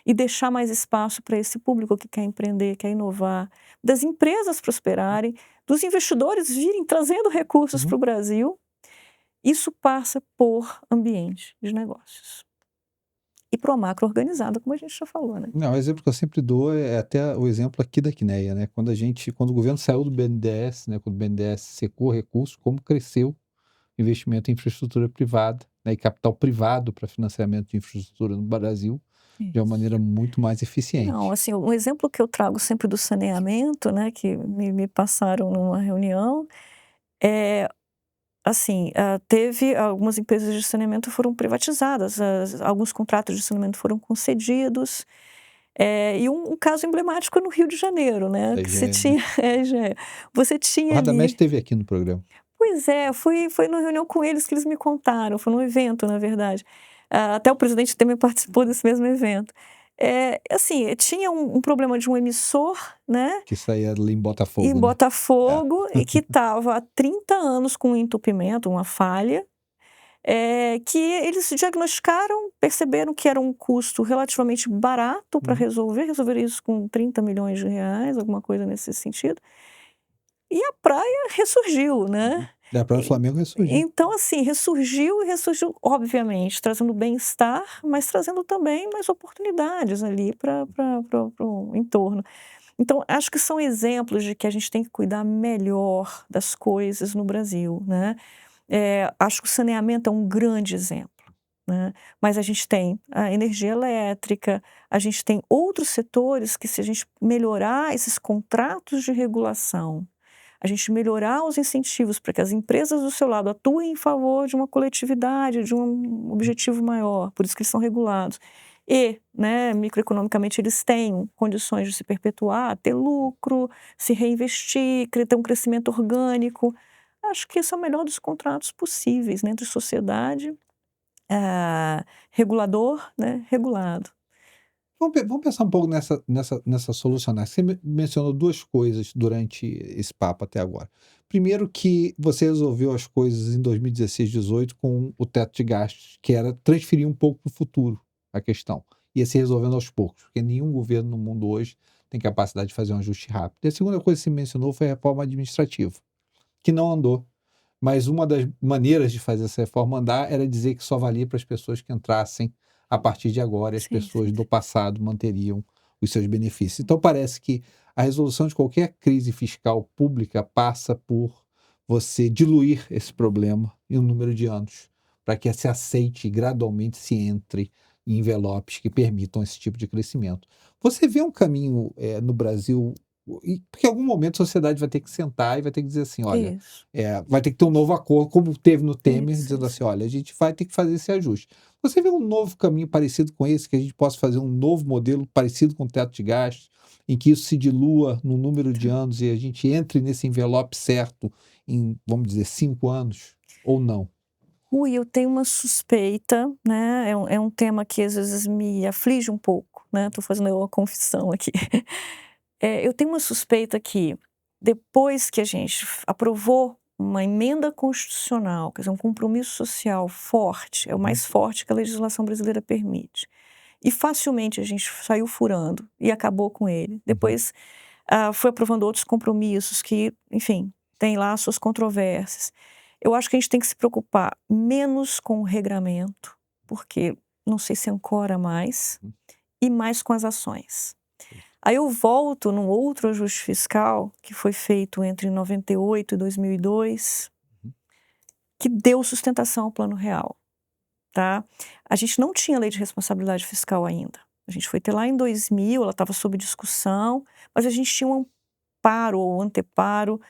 e deixar mais espaço para esse público que quer empreender, quer inovar, das empresas prosperarem, dos investidores virem trazendo recursos para o Brasil. Isso passa por ambiente de negócios. E para uma macro organizada, como a gente já falou, né? Não, o exemplo que eu sempre dou é até o exemplo aqui da Quineia, né? Quando o governo saiu do BNDES, né? Quando o BNDES secou recursos, como cresceu o investimento em infraestrutura privada, né? E capital privado para financiamento de infraestrutura no Brasil de uma maneira muito mais Não, eficiente. assim, um exemplo que eu trago sempre do saneamento, né, que me passaram numa reunião, é assim, teve algumas empresas de saneamento foram privatizadas, alguns contratos de saneamento foram concedidos, e um caso emblemático é no Rio de Janeiro, né, que você IGE, né? tinha já você O tinha Radamés ali esteve aqui no programa. pois é, foi numa reunião com eles que eles me contaram, foi num evento, na verdade. Até o presidente também participou desse mesmo evento. Assim, tinha um problema de um emissor, né, Que saía ali em em Botafogo, né? É. Botafogo, e que estava há 30 anos com um entupimento, uma falha, que eles diagnosticaram, perceberam que era um custo relativamente barato para resolver isso com 30 milhões de reais, alguma coisa nesse sentido, e a praia ressurgiu, né. Da Praia do Flamengo ressurgiu. Então, assim, ressurgiu e ressurgiu, obviamente, trazendo bem-estar, mas trazendo também mais oportunidades ali para o entorno. Então, acho que são exemplos de que a gente tem que cuidar melhor das coisas no Brasil, né. Acho que o saneamento é um grande exemplo, né, mas a gente tem a energia elétrica, a gente tem outros setores que, se a gente melhorar esses contratos de regulação, a gente melhorar os incentivos para que as empresas do seu lado atuem em favor de uma coletividade, de um objetivo maior, por isso que eles são regulados. E, né, microeconomicamente eles têm condições de se perpetuar, ter lucro, se reinvestir, ter um crescimento orgânico. Acho que esse é o melhor dos contratos possíveis, né, entre sociedade, regulador, né, regulado. Vamos pensar um pouco nessa solucionar. Você mencionou duas coisas durante esse papo até agora. Primeiro, que você resolveu as coisas em 2016, 18 com o teto de gastos, que era transferir um pouco para o futuro a questão. Ia se resolvendo aos poucos, porque nenhum governo no mundo hoje tem capacidade de fazer um ajuste rápido. E a segunda coisa que você mencionou foi a reforma administrativa, que não andou. Mas uma das maneiras de fazer essa reforma andar era dizer que só valia para as pessoas que entrassem a partir de agora e as Sim, pessoas sim. do passado manteriam os seus benefícios. Então parece que a resolução de qualquer crise fiscal pública passa por você diluir esse problema em um número de anos, para que se aceite e gradualmente se entre em envelopes que permitam esse tipo de crescimento. Você vê um caminho no Brasil, porque em algum momento a sociedade vai ter que sentar e vai ter que dizer assim, olha, Isso, vai ter que ter um novo acordo, como teve no Temer, isso, dizendo isso. assim: olha, a gente vai ter que fazer esse ajuste. Você vê um novo caminho parecido com esse, que a gente possa fazer um novo modelo parecido com o teto de gastos, em que isso se dilua no número de anos e a gente entre nesse envelope certo em, vamos dizer, 5 anos, ou não? Rui, eu tenho uma suspeita, né, é um tema que às vezes me aflige um pouco, né, estou fazendo uma confissão aqui. Eu tenho uma suspeita que, depois que a gente aprovou uma emenda constitucional, quer dizer, um compromisso social forte, é o mais forte que a legislação brasileira permite, e facilmente a gente saiu furando e acabou com ele. Depois, foi aprovando outros compromissos que, enfim, têm lá suas controvérsias. Eu acho que a gente tem que se preocupar menos com o regramento, porque não sei se ancora mais, e mais com as ações. Aí eu volto num outro ajuste fiscal que foi feito entre 98 e 2002, que deu sustentação ao Plano Real, tá. A gente não tinha lei de responsabilidade fiscal ainda. A gente foi ter lá em 2000, ela estava sob discussão, mas a gente tinha um amparo ou anteparo,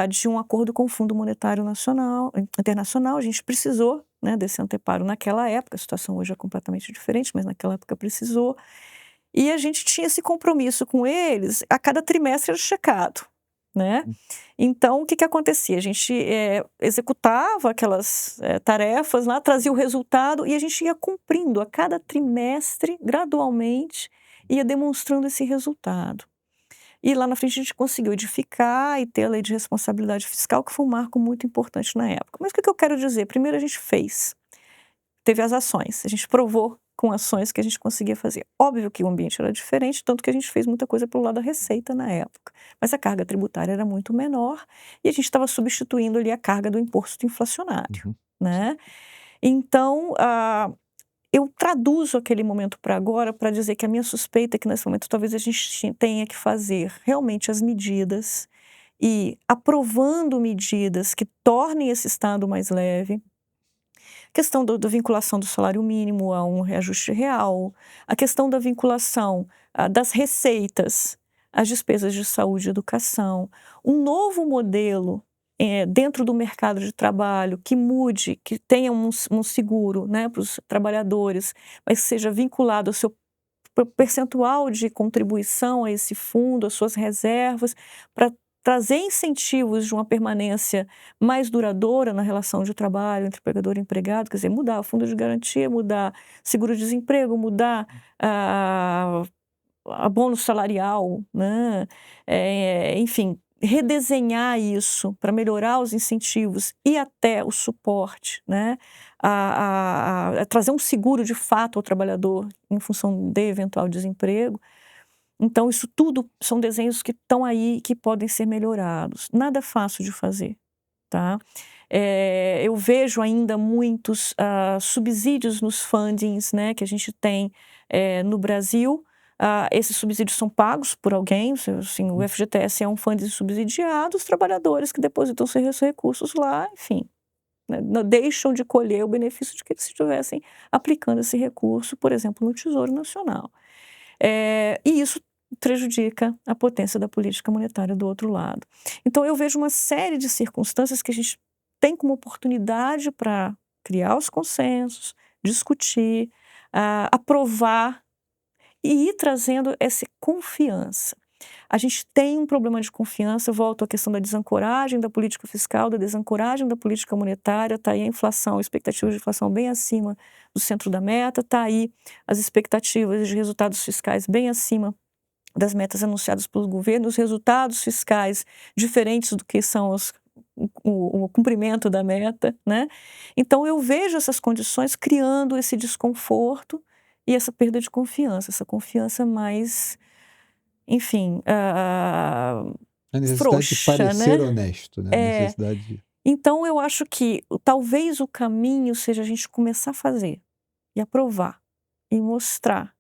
de um acordo com o Fundo Monetário Nacional Internacional. A gente precisou, né, desse anteparo naquela época, a situação hoje é completamente diferente, mas naquela época precisou. E a gente tinha esse compromisso com eles, a cada trimestre era checado, né. Então o que que acontecia? A gente, executava aquelas, tarefas lá, trazia o resultado e a gente ia cumprindo a cada trimestre, gradualmente, ia demonstrando esse resultado. E lá na frente a gente conseguiu edificar e ter a lei de responsabilidade fiscal, que foi um marco muito importante na época. Mas o que eu quero dizer? Primeiro a gente fez, teve as ações, a gente provou com ações que a gente conseguia fazer. Óbvio que o ambiente era diferente, tanto que a gente fez muita coisa pelo lado da receita na época, mas a carga tributária era muito menor e a gente estava substituindo ali a carga do imposto inflacionário, Uhum. né. Então, eu traduzo aquele momento para agora para dizer que a minha suspeita é que nesse momento talvez a gente tenha que fazer realmente as medidas e aprovando medidas que tornem esse Estado mais leve. Questão da vinculação do salário mínimo a um reajuste real, a questão da vinculação das receitas às despesas de saúde e educação, um novo modelo dentro do mercado de trabalho que mude, que tenha um seguro, né, para os trabalhadores, mas que seja vinculado ao seu percentual de contribuição a esse fundo, às suas reservas, para trazer incentivos de uma permanência mais duradoura na relação de trabalho entre empregador e empregado, quer dizer, mudar o fundo de garantia, mudar seguro-desemprego, mudar a bônus salarial, né? Enfim, redesenhar isso para melhorar os incentivos e até o suporte, né? A trazer um seguro de fato ao trabalhador em função de eventual desemprego. Então, isso tudo são desenhos que estão aí e que podem ser melhorados. Nada é fácil de fazer, tá? Eu vejo ainda muitos subsídios nos fundings, né, que a gente tem no Brasil. Esses subsídios são pagos por alguém, assim, o FGTS é um funding subsidiado, os trabalhadores que depositam seus recursos lá, enfim, né, não deixam de colher o benefício de que eles estivessem aplicando esse recurso, por exemplo, no Tesouro Nacional. E isso prejudica a potência da política monetária do outro lado. Então, eu vejo uma série de circunstâncias que a gente tem como oportunidade para criar os consensos, discutir, aprovar e ir trazendo essa confiança. A gente tem um problema de confiança, eu volto à questão da desancoragem da política fiscal, da desancoragem da política monetária, está aí a inflação, a expectativa de inflação bem acima do centro da meta, está aí as expectativas de resultados fiscais bem acima das metas anunciadas pelo governo, os resultados fiscais diferentes do que são o cumprimento da meta, né? Então eu vejo essas condições criando esse desconforto e essa perda de confiança, essa confiança mais, enfim, A necessidade de frouxa, parecer né? honesto, né? A necessidade de... Então eu acho que talvez o caminho seja a gente começar a fazer e aprovar e mostrar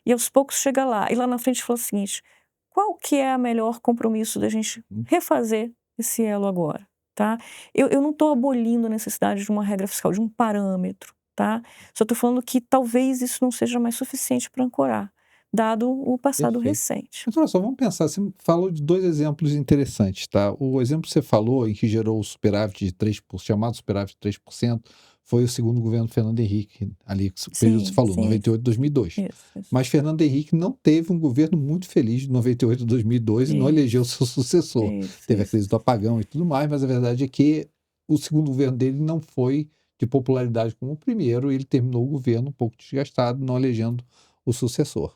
e aos poucos chegar lá. E lá na frente falar o seguinte: qual que é o melhor compromisso da gente refazer esse elo agora, tá? Eu não estou abolindo a necessidade de uma regra fiscal, de um parâmetro, tá? Só estou falando que talvez isso não seja mais suficiente para ancorar, dado o passado Perfeito. recente. Então, olha só, vamos pensar, você falou de 2 exemplos interessantes, tá. O exemplo que você falou em que gerou o superávit de 3%, chamado superávit de 3%, foi o segundo governo Fernando Henrique, ali, o período que você Sim, falou, sim, 98, 2002. isso, Mas Fernando Henrique não teve um governo muito feliz de 98 a 2002 e não elegeu isso, seu sucessor. Teve a isso. crise do apagão e tudo mais, mas a verdade é que o segundo governo dele não foi de popularidade como o primeiro, e ele terminou o governo um pouco desgastado, não elegendo o sucessor.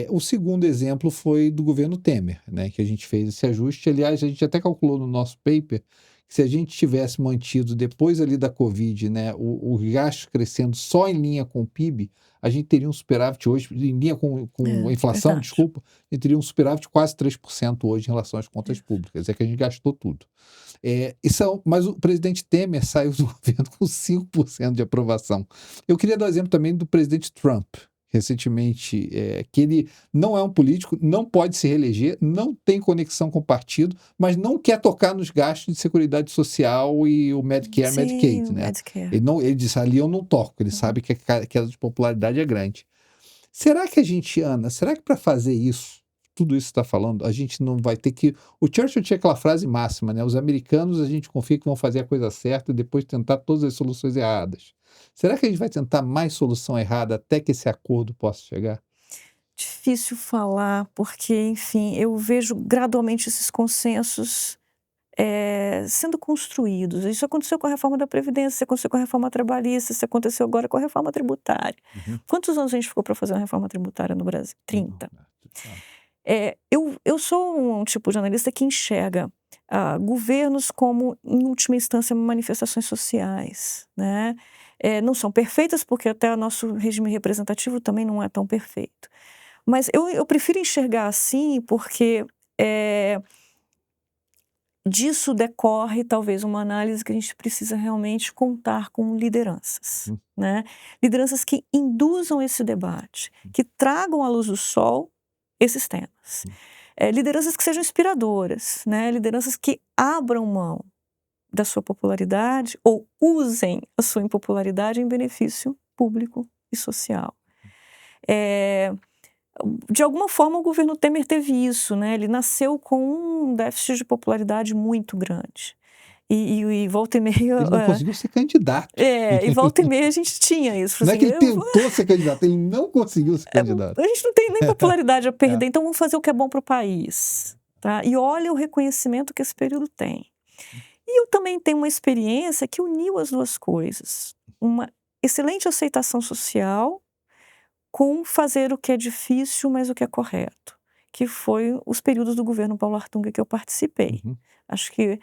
O segundo exemplo foi do governo Temer, né, que a gente fez esse ajuste. Aliás, a gente até calculou no nosso paper que se a gente tivesse mantido depois ali da Covid, né, o gasto crescendo só em linha com o PIB, a gente teria um superávit hoje, em linha com a inflação, Verdade. desculpa, a gente teria um superávit de quase 3% hoje em relação às contas públicas, é que a gente gastou tudo. Mas o presidente Temer saiu do governo com 5% de aprovação. Eu queria dar o exemplo também do presidente Trump, recentemente, que ele não é um político, não pode se reeleger, não tem conexão com o partido, mas não quer tocar nos gastos de seguridade social e o Medicare, Sim, Medicaid, o né? Medicare. Ele disse, ali eu não toco, ele sabe que a queda de popularidade é grande. Será que a gente, Ana, será que para fazer isso, tudo isso que está falando, a gente não vai ter que... O Churchill tinha aquela frase máxima, né? Os americanos, a gente confia que vão fazer a coisa certa e depois tentar todas as soluções erradas. Será que a gente vai tentar mais solução errada até que esse acordo possa chegar? Difícil falar, porque, enfim, eu vejo gradualmente esses consensos sendo construídos. Isso aconteceu com a reforma da Previdência, isso aconteceu com a reforma trabalhista, isso aconteceu agora com a reforma tributária. Quantos anos a gente ficou para fazer uma reforma tributária no Brasil? 30. Eu sou um tipo de analista que enxerga governos como, em última instância, manifestações sociais, né? Não são perfeitas, porque até o nosso regime representativo também não é tão perfeito. Mas eu prefiro enxergar assim, porque disso decorre talvez uma análise que a gente precisa realmente contar com lideranças, né? Lideranças que induzam esse debate, que tragam à luz do sol esses temas. Lideranças que sejam inspiradoras, né? Lideranças que abram mão da sua popularidade ou usem a sua impopularidade em benefício público e social. De alguma forma, o governo Temer teve isso, né? Ele nasceu com um déficit de popularidade muito grande. E volta e meia... Ele não conseguiu ser candidato. E volta e meia a gente tinha isso. Não assim, é que ele tentou ser candidato, ele não conseguiu ser candidato. A gente não tem nem popularidade a perder, então vamos fazer o que é bom para o país. Tá? E olha o reconhecimento que esse período tem. E eu também tenho uma experiência que uniu as duas coisas. Uma excelente aceitação social com fazer o que é difícil, mas o que é correto, que foi os períodos do governo Paulo Artunga que eu participei. Acho que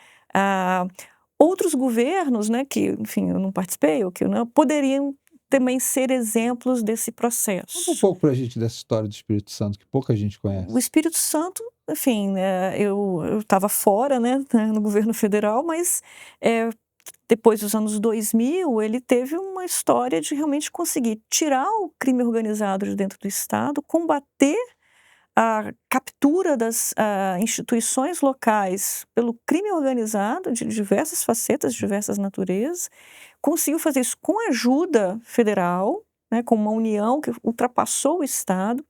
outros governos, né, que, enfim, eu não participei, ou que eu não, poderiam também ser exemplos desse processo. Conta um pouco para a gente dessa história do Espírito Santo, que pouca gente conhece. O Espírito Santo, enfim, eu estava fora, né, no governo federal, mas depois dos anos 2000, ele teve uma história de realmente conseguir tirar o crime organizado de dentro do Estado, combater a captura das instituições locais pelo crime organizado de diversas facetas, de diversas naturezas, conseguiu fazer isso com ajuda federal, né, com uma união que ultrapassou o Estado,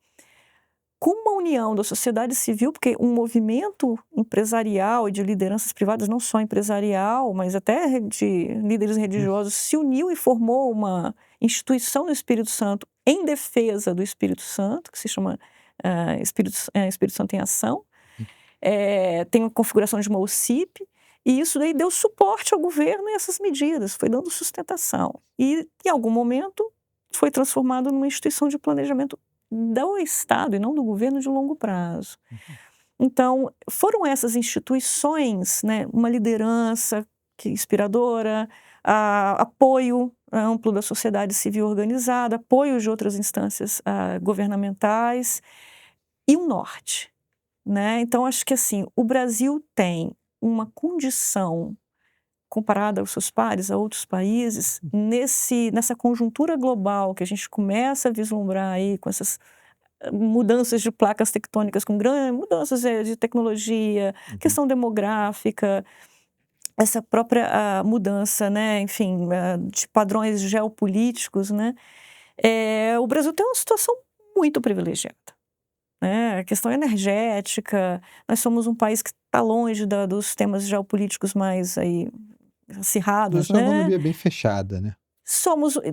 com uma união da sociedade civil, porque um movimento empresarial e de lideranças privadas, não só empresarial, mas até de líderes religiosos, se uniu e formou uma instituição no Espírito Santo em defesa do Espírito Santo, que se chama Espírito Santo em Ação. Tem uma configuração de uma OCIP, e isso daí deu suporte ao governo e essas medidas, foi dando sustentação. E, em algum momento, foi transformado numa instituição de planejamento do Estado e não do governo de longo prazo. Então, foram essas instituições, né, uma liderança inspiradora, apoio amplo da sociedade civil organizada, apoio de outras instâncias governamentais e um norte, né? Então, acho que assim, o Brasil tem uma condição comparada aos seus pares, a outros países, nessa conjuntura global que a gente começa a vislumbrar aí com essas mudanças de placas tectônicas, com grandes mudanças de tecnologia, questão demográfica, essa própria mudança, né, enfim, de padrões geopolíticos, né, o Brasil tem uma situação muito privilegiada. Né? A questão energética, nós somos um país que está longe dos temas geopolíticos mais aí acirrados, Nossa, né? é uma economia bem fechada, né?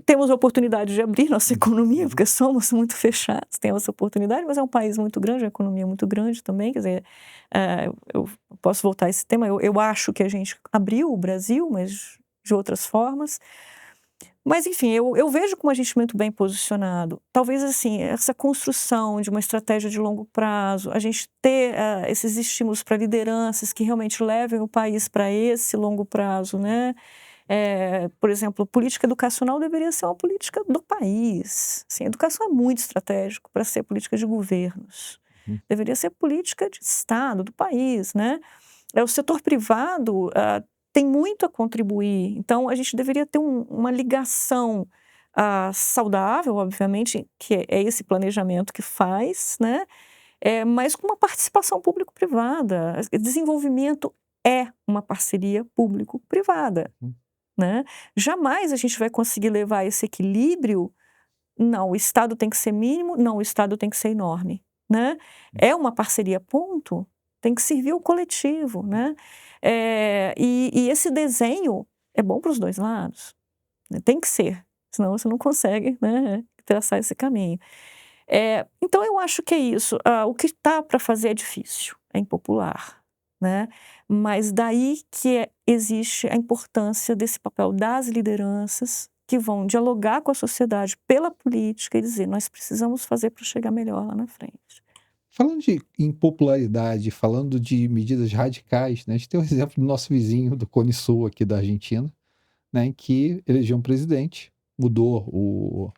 Temos a oportunidade de abrir nossa economia, porque somos muito fechados, temos essa oportunidade, mas é um país muito grande, uma economia muito grande também, quer dizer, eu posso voltar a esse tema, eu acho que a gente abriu o Brasil, mas de outras formas. Mas, enfim, eu vejo como a gente muito bem posicionado. Talvez, assim, essa construção de uma estratégia de longo prazo, a gente ter esses estímulos para lideranças que realmente levem o país para esse longo prazo, né? Por exemplo, política educacional deveria ser uma política do país. Assim, a educação é muito estratégico para ser política de governos. Deveria ser política de Estado, do país, né? O setor privado tem muito a contribuir. Então, a gente deveria ter uma ligação saudável, obviamente, que é esse planejamento que faz, né? Mas com uma participação público-privada. Desenvolvimento é uma parceria público-privada. Né? Jamais a gente vai conseguir levar esse equilíbrio. Não, o Estado tem que ser mínimo, não, o Estado tem que ser enorme. Né? É uma parceria, ponto. Tem que servir o coletivo, né? E esse desenho é bom para os dois lados. Né? Tem que ser, senão você não consegue, né, traçar esse caminho. Então, eu acho que é isso. O que está para fazer é difícil, é impopular. né? Mas daí que existe a importância desse papel das lideranças que vão dialogar com a sociedade pela política e dizer, nós precisamos fazer para chegar melhor lá na frente. Falando de impopularidade, falando de medidas radicais, né, a gente tem o exemplo do nosso vizinho, do Cone Sul aqui da Argentina, né, em que elegeu um presidente, mudou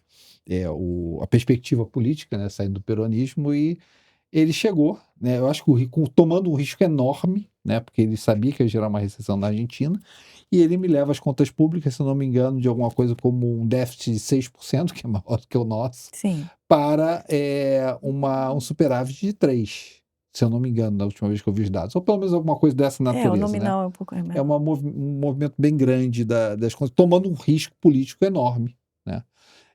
a perspectiva política, né, saindo do peronismo, e ele chegou, né, eu acho que tomando um risco enorme, né, porque ele sabia que ia gerar uma recessão na Argentina, e ele me leva as contas públicas, se eu não me engano, de alguma coisa como um déficit de 6%, que é maior do que o nosso, Sim. para um superávit de 3, se eu não me engano, da última vez que eu vi os dados, ou pelo menos alguma coisa dessa O natureza, né? nominal é um pouco É menor. um movimento bem grande das contas, tomando um risco político enorme, né?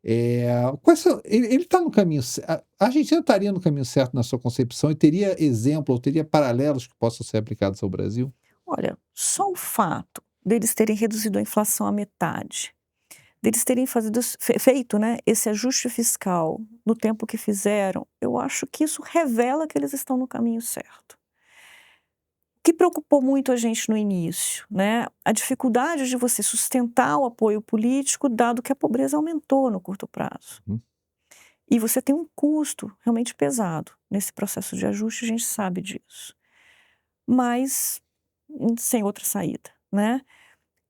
Ele está no caminho. A Argentina estaria no caminho certo na sua concepção e teria exemplo ou teria paralelos que possam ser aplicados ao Brasil? Olha, só o fato deles terem reduzido a inflação à metade, deles terem feito, né, esse ajuste fiscal no tempo que fizeram, eu acho que isso revela que eles estão no caminho certo. O que preocupou muito a gente no início, né, a dificuldade de você sustentar o apoio político, dado que a pobreza aumentou no curto prazo. Uhum. E você tem um custo realmente pesado nesse processo de ajuste, a gente sabe disso. Mas sem outra saída, né.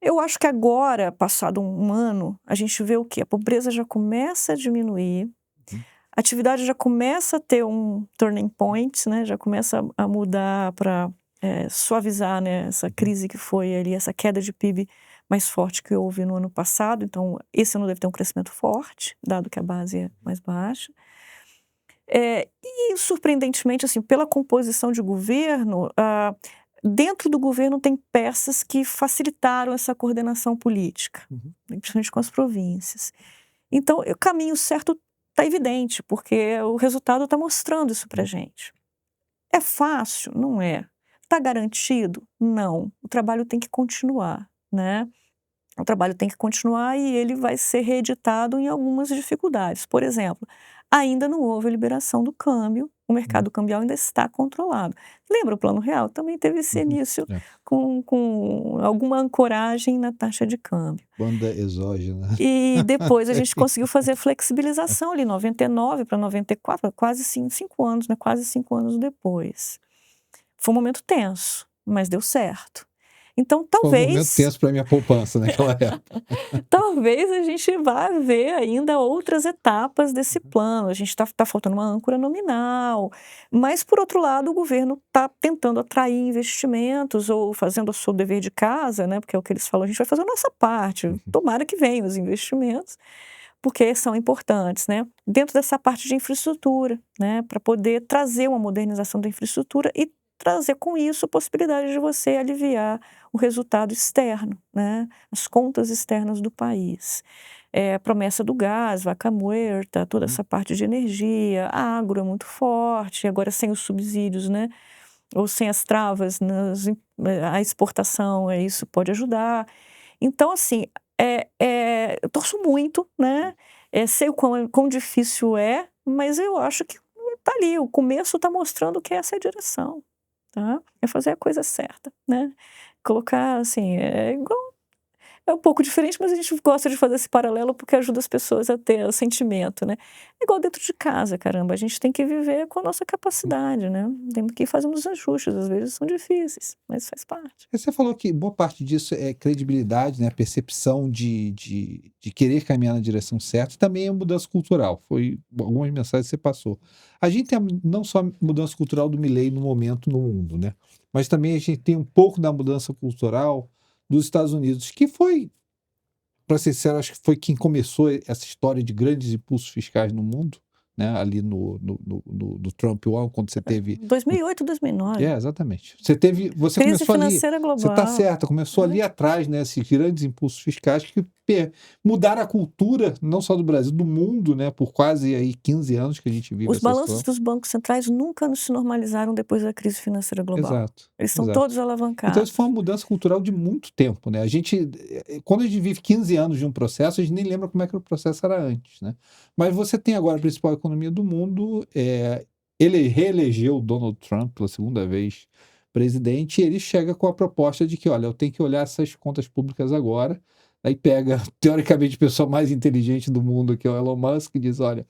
Eu acho que agora, passado um ano, a gente vê o quê? A pobreza já começa a diminuir, Uhum. a atividade já começa a ter um turning point, né, já começa a mudar para suavizar, né, essa crise que foi ali, essa queda de PIB mais forte que houve no ano passado, então esse ano deve ter um crescimento forte, dado que a base é mais baixa. E surpreendentemente, assim, pela composição de governo, dentro do governo tem peças que facilitaram essa coordenação política, Uhum. principalmente com as províncias. Então, o caminho certo está evidente, porque o resultado está mostrando isso para gente. É fácil? Não é. Está garantido? Não. O trabalho tem que continuar, né? O trabalho tem que continuar e ele vai ser reeditado em algumas dificuldades. Por exemplo, ainda não houve a liberação do câmbio, o mercado cambial ainda está controlado. Lembra o Plano Real? Também teve esse Uhum. início É. com alguma ancoragem na taxa de câmbio. Banda exógena. E depois a gente conseguiu fazer a flexibilização ali, 99 para 94, quase 5 anos, né? Quase 5 anos depois. Foi um momento tenso, mas deu certo. Então, Foi um momento talvez tenso para minha poupança naquela época. talvez a gente vá ver ainda outras etapas desse plano. A gente tá faltando uma âncora nominal, mas por outro lado o governo está tentando atrair investimentos ou fazendo o seu dever de casa, né, porque é o que eles falam, a gente vai fazer a nossa parte, tomara que venham os investimentos, porque são importantes, né, dentro dessa parte de infraestrutura, né, para poder trazer uma modernização da infraestrutura e trazer com isso a possibilidade de você aliviar o resultado externo, né, as contas externas do país. A promessa do gás, Vaca Muerta, toda essa parte de energia, a agro é muito forte, agora sem os subsídios, né, ou sem as travas a exportação, isso pode ajudar. Então, assim, eu torço muito, né, sei o quão difícil é, mas eu acho que está ali, o começo está mostrando que essa é a direção. Tá? É fazer a coisa certa, né. Colocar, assim, é um pouco diferente, mas a gente gosta de fazer esse paralelo, porque ajuda as pessoas a ter o sentimento, né. É igual dentro de casa, caramba, a gente tem que viver com a nossa capacidade, né. Temos que ir fazendo os ajustes, às vezes são difíceis, mas faz parte. Você falou que boa parte disso é credibilidade, né, a percepção de querer caminhar na direção certa, e também é mudança cultural, foi algumas mensagens que você passou. A gente tem não só a mudança cultural do Milei no momento no mundo, né, mas também a gente tem um pouco da mudança cultural dos Estados Unidos, que foi, para ser sincero, acho que foi quem começou essa história de grandes impulsos fiscais no mundo, né, ali no Trump One, quando você teve 2008, 2009, exatamente. Você crise começou ali, financeira você está global. certa, começou ali atrás, né, esses grandes impulsos fiscais que mudaram a cultura, não só do Brasil, do mundo, né, por quase aí 15 anos que a gente vive Os essa balanços situação. dos bancos centrais nunca se normalizaram depois da crise financeira global. Exato, Eles estão exato. todos Então isso foi alavancados. uma mudança cultural de muito tempo, né, quando a gente vive 15 anos de um processo, a gente nem lembra como é que o processo era antes, né. Mas você tem agora a principal economia do mundo, ele reelegeu o Donald Trump pela segunda vez, presidente, e ele chega com a proposta de que, olha, eu tenho que olhar essas contas públicas agora. Aí pega, teoricamente, a pessoa mais inteligente do mundo, que é o Elon Musk, e diz, olha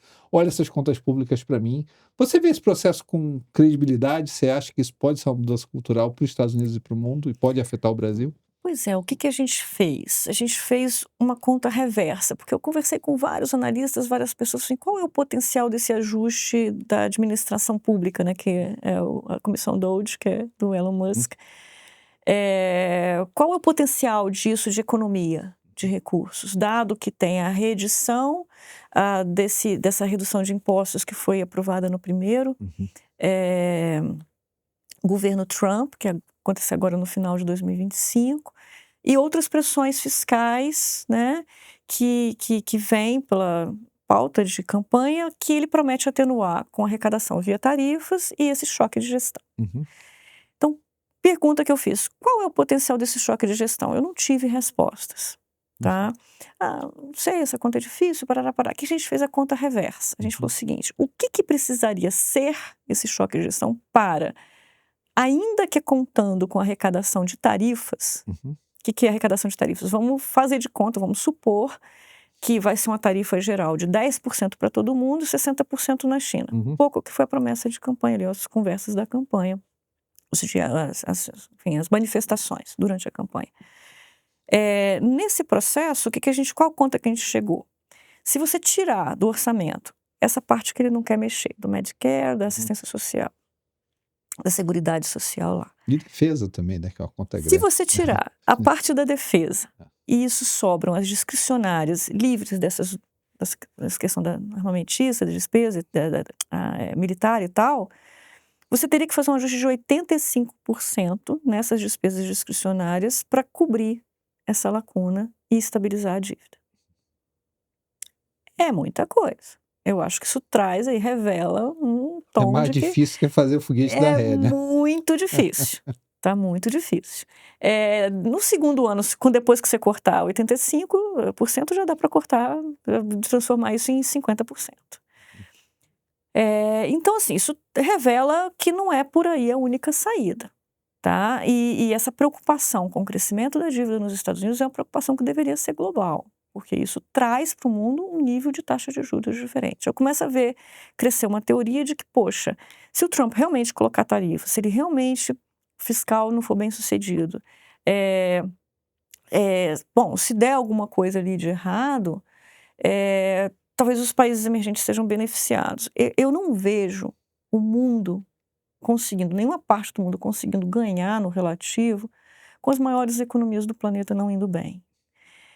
essas contas públicas para mim. Você vê esse processo com credibilidade? Você acha que isso pode ser uma mudança cultural para os Estados Unidos e para o mundo e pode afetar o Brasil? Pois é, o que a gente fez? A gente fez uma conta reversa, porque eu conversei com vários analistas, várias pessoas, assim, qual é o potencial desse ajuste da administração pública, né, que é a comissão DOGE, que é do Elon Musk. Qual é o potencial disso de economia de recursos, dado que tem a reedição dessa redução de impostos que foi aprovada no primeiro governo Trump, que acontece agora no final de 2025, e outras pressões fiscais, né, que vêm pela pauta de campanha, que ele promete atenuar com arrecadação via tarifas e esse choque de gestão. Então, pergunta que eu fiz, qual é o potencial desse choque de gestão? Eu não tive respostas, tá? Não sei, essa conta é difícil, parará. Aqui a gente fez a conta reversa. A gente falou o seguinte, o que precisaria ser esse choque de gestão para, ainda que contando com arrecadação de tarifas, o que é arrecadação de tarifas? Vamos fazer de conta, vamos supor que vai ser uma tarifa geral de 10% para todo mundo e 60% na China. Pouco que foi a promessa de campanha ali, as conversas da campanha, enfim, as manifestações durante a campanha. Nesse processo, qual conta que a gente chegou? Se você tirar do orçamento essa parte que ele não quer mexer, do Medicare, da assistência social, da Seguridade Social lá. De defesa também, né? Que é uma conta grande. Se você tirar a parte da defesa e isso sobram as discricionárias livres dessa questão da armamentista, da despesa militar e tal, você teria que fazer um ajuste de 85% nessas despesas discricionárias para cobrir essa lacuna e estabilizar a dívida. É muita coisa. Eu acho que isso revela um tom de que... É mais difícil que fazer o foguete da ré, né? É muito difícil. Tá muito difícil. No segundo ano, depois que você cortar 85%, já dá para cortar, transformar isso em 50%. Então, assim, isso revela que não é por aí a única saída, tá? E essa preocupação com o crescimento da dívida nos Estados Unidos é uma preocupação que deveria ser global, porque isso traz para o mundo um nível de taxa de juros diferente. Eu começo a ver crescer uma teoria de que, poxa, se o Trump realmente colocar tarifa, se ele realmente, o fiscal não for bem sucedido, bom, se der alguma coisa ali de errado, talvez os países emergentes sejam beneficiados. Eu não vejo o mundo conseguindo, nenhuma parte do mundo conseguindo ganhar no relativo com as maiores economias do planeta não indo bem.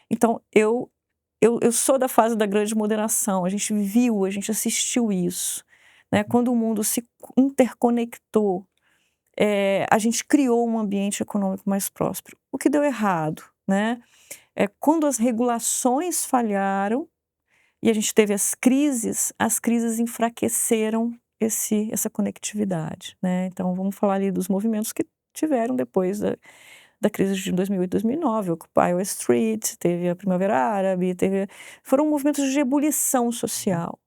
Então, eu sou da fase da grande moderação, a gente assistiu isso, né? Quando o mundo se interconectou, a gente criou um ambiente econômico mais próspero. O que deu errado, né? Quando as regulações falharam e a gente teve as crises enfraqueceram essa conectividade, né? Então, vamos falar ali dos movimentos que tiveram depois da crise de 2008 e 2009, Occupy Wall Street, teve a Primavera Árabe, foram movimentos de ebulição social.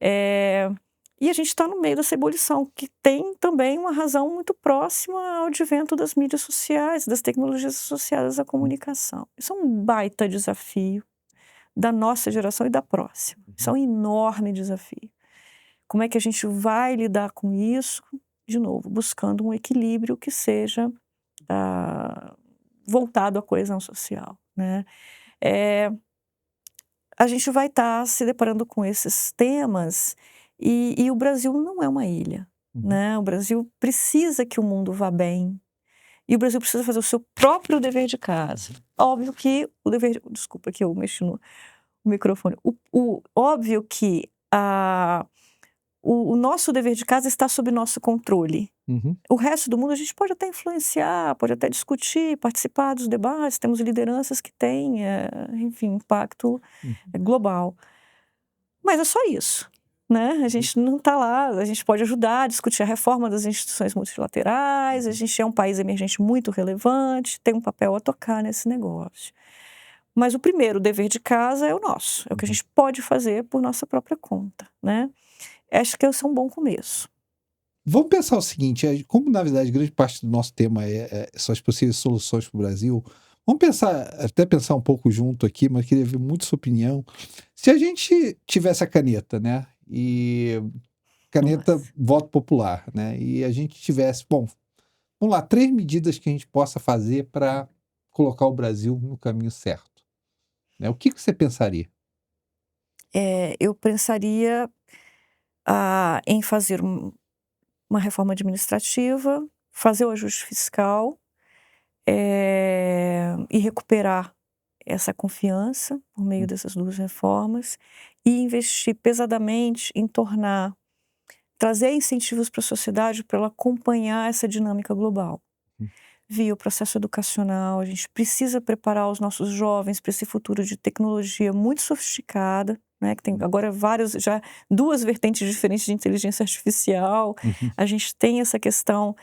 E a gente está no meio dessa ebulição, que tem também uma razão muito próxima ao advento das mídias sociais, das tecnologias associadas à comunicação. Isso é um baita desafio da nossa geração e da próxima. Isso é um enorme desafio. Como é que a gente vai lidar com isso? De novo, buscando um equilíbrio que seja voltado à coesão social, né? A gente vai estar se deparando com esses temas e o Brasil não é uma ilha, né? O Brasil precisa que o mundo vá bem e o Brasil precisa fazer o seu próprio dever de casa. Óbvio que o dever... Desculpa que eu mexi no microfone. Óbvio que o nosso dever de casa está sob nosso controle. O resto do mundo a gente pode até influenciar, pode até discutir, participar dos debates, temos lideranças que têm, enfim, impacto global. Mas é só isso, né? A gente não está lá, a gente pode ajudar a discutir a reforma das instituições multilaterais, a gente é um país emergente muito relevante, tem um papel a tocar nesse negócio. Mas o primeiro dever de casa é o nosso, é o que a gente pode fazer por nossa própria conta, né? Acho que esse é um bom começo. Vamos pensar o seguinte, como na verdade grande parte do nosso tema são as possíveis soluções para o Brasil, vamos pensar um pouco junto aqui, mas queria ver muito sua opinião. Se a gente tivesse a caneta, né, e caneta Nossa. voto popular, né, e a gente tivesse, bom, vamos lá, 3 medidas que a gente possa fazer para colocar o Brasil no caminho certo, né, o que que você pensaria? Eu pensaria, em fazer uma reforma administrativa, fazer o ajuste fiscal, e recuperar essa confiança por meio Hum, dessas 2 reformas, e investir pesadamente em trazer incentivos para a sociedade para ela acompanhar essa dinâmica global. hum, Via o processo educacional, a gente precisa preparar os nossos jovens para esse futuro de tecnologia muito sofisticada, né, que tem hum, agora vários já 2 vertentes diferentes de inteligência artificial. uhum, A gente tem essa questão,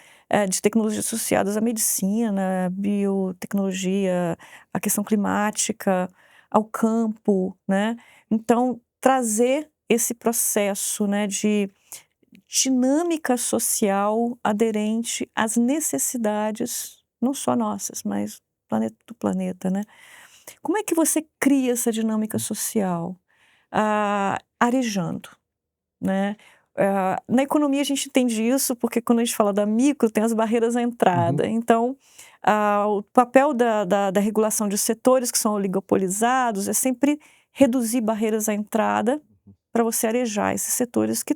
de tecnologias associadas à medicina, biotecnologia, à questão climática, ao campo, né. Então, trazer esse processo, né, de dinâmica social aderente às necessidades, não só nossas, mas do planeta, né. Como é que você cria essa dinâmica social? Arejando, né. Na economia a gente entende isso, porque quando a gente fala da micro, tem as barreiras à uhum, entrada. Então, o papel da regulação de setores que são oligopolizados é sempre reduzir barreiras à entrada para você arejar esses setores que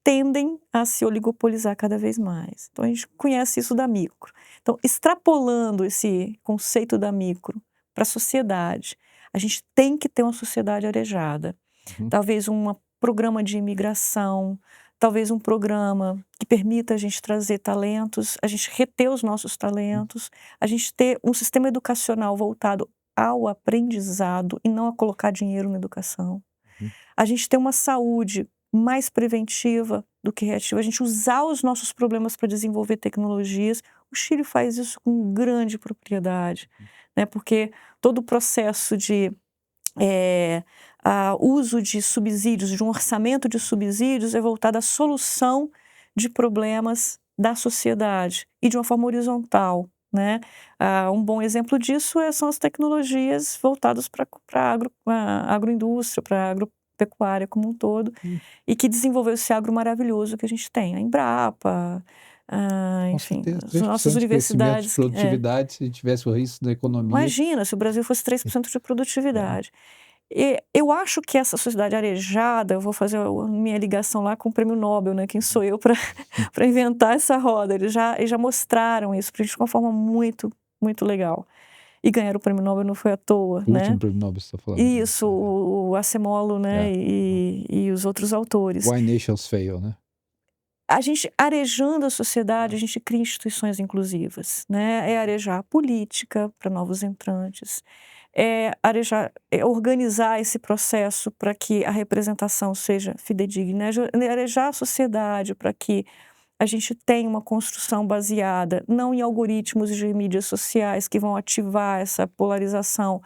tendem a se oligopolizar cada vez mais. Então a gente conhece isso da micro. Então, extrapolando esse conceito da micro para a sociedade, a gente tem que ter uma sociedade arejada. uhum, Talvez um programa de imigração, talvez um programa que permita a gente trazer talentos, a gente reter os nossos uhum, talentos, a gente ter um sistema educacional voltado ao aprendizado e não a colocar dinheiro na educação. uhum, A gente ter uma saúde mais preventiva do que reativa, a gente usar os nossos problemas para desenvolver tecnologias. O Chile faz isso com grande propriedade, né, porque todo o processo de eh, uso de subsídios, de um orçamento de subsídios, é voltado à solução de problemas da sociedade e de uma forma horizontal, né. Um bom exemplo disso são as tecnologias voltadas para a agroindústria, para a agropecuária como um todo, hum. e que desenvolveu esse agro maravilhoso que a gente tem, a Embrapa, Com enfim, certeza, as nossas 3% de crescimento de universidades produtividade, se tivesse o risco da economia. imagina se o Brasil fosse É, 3% de é. produtividade. Eu acho que essa sociedade arejada, eu vou fazer a minha ligação lá com o prêmio Nobel, né, quem sou eu para Hum. para inventar essa roda, eles já mostraram isso pra gente de uma forma muito, muito legal. E ganhar o prêmio Nobel não foi à toa, O último né. prêmio Nobel você está falando. Isso, o Acemoglu, É, né, é. e os outros autores. Why Nations Fail, né. A gente arejando a sociedade, a gente cria instituições inclusivas, né, é arejar a política para novos entrantes, é arejar organizar esse processo para que a representação seja fidedigna, arejar a sociedade para que a gente tenha uma construção baseada não em algoritmos de mídias sociais que vão ativar essa polarização,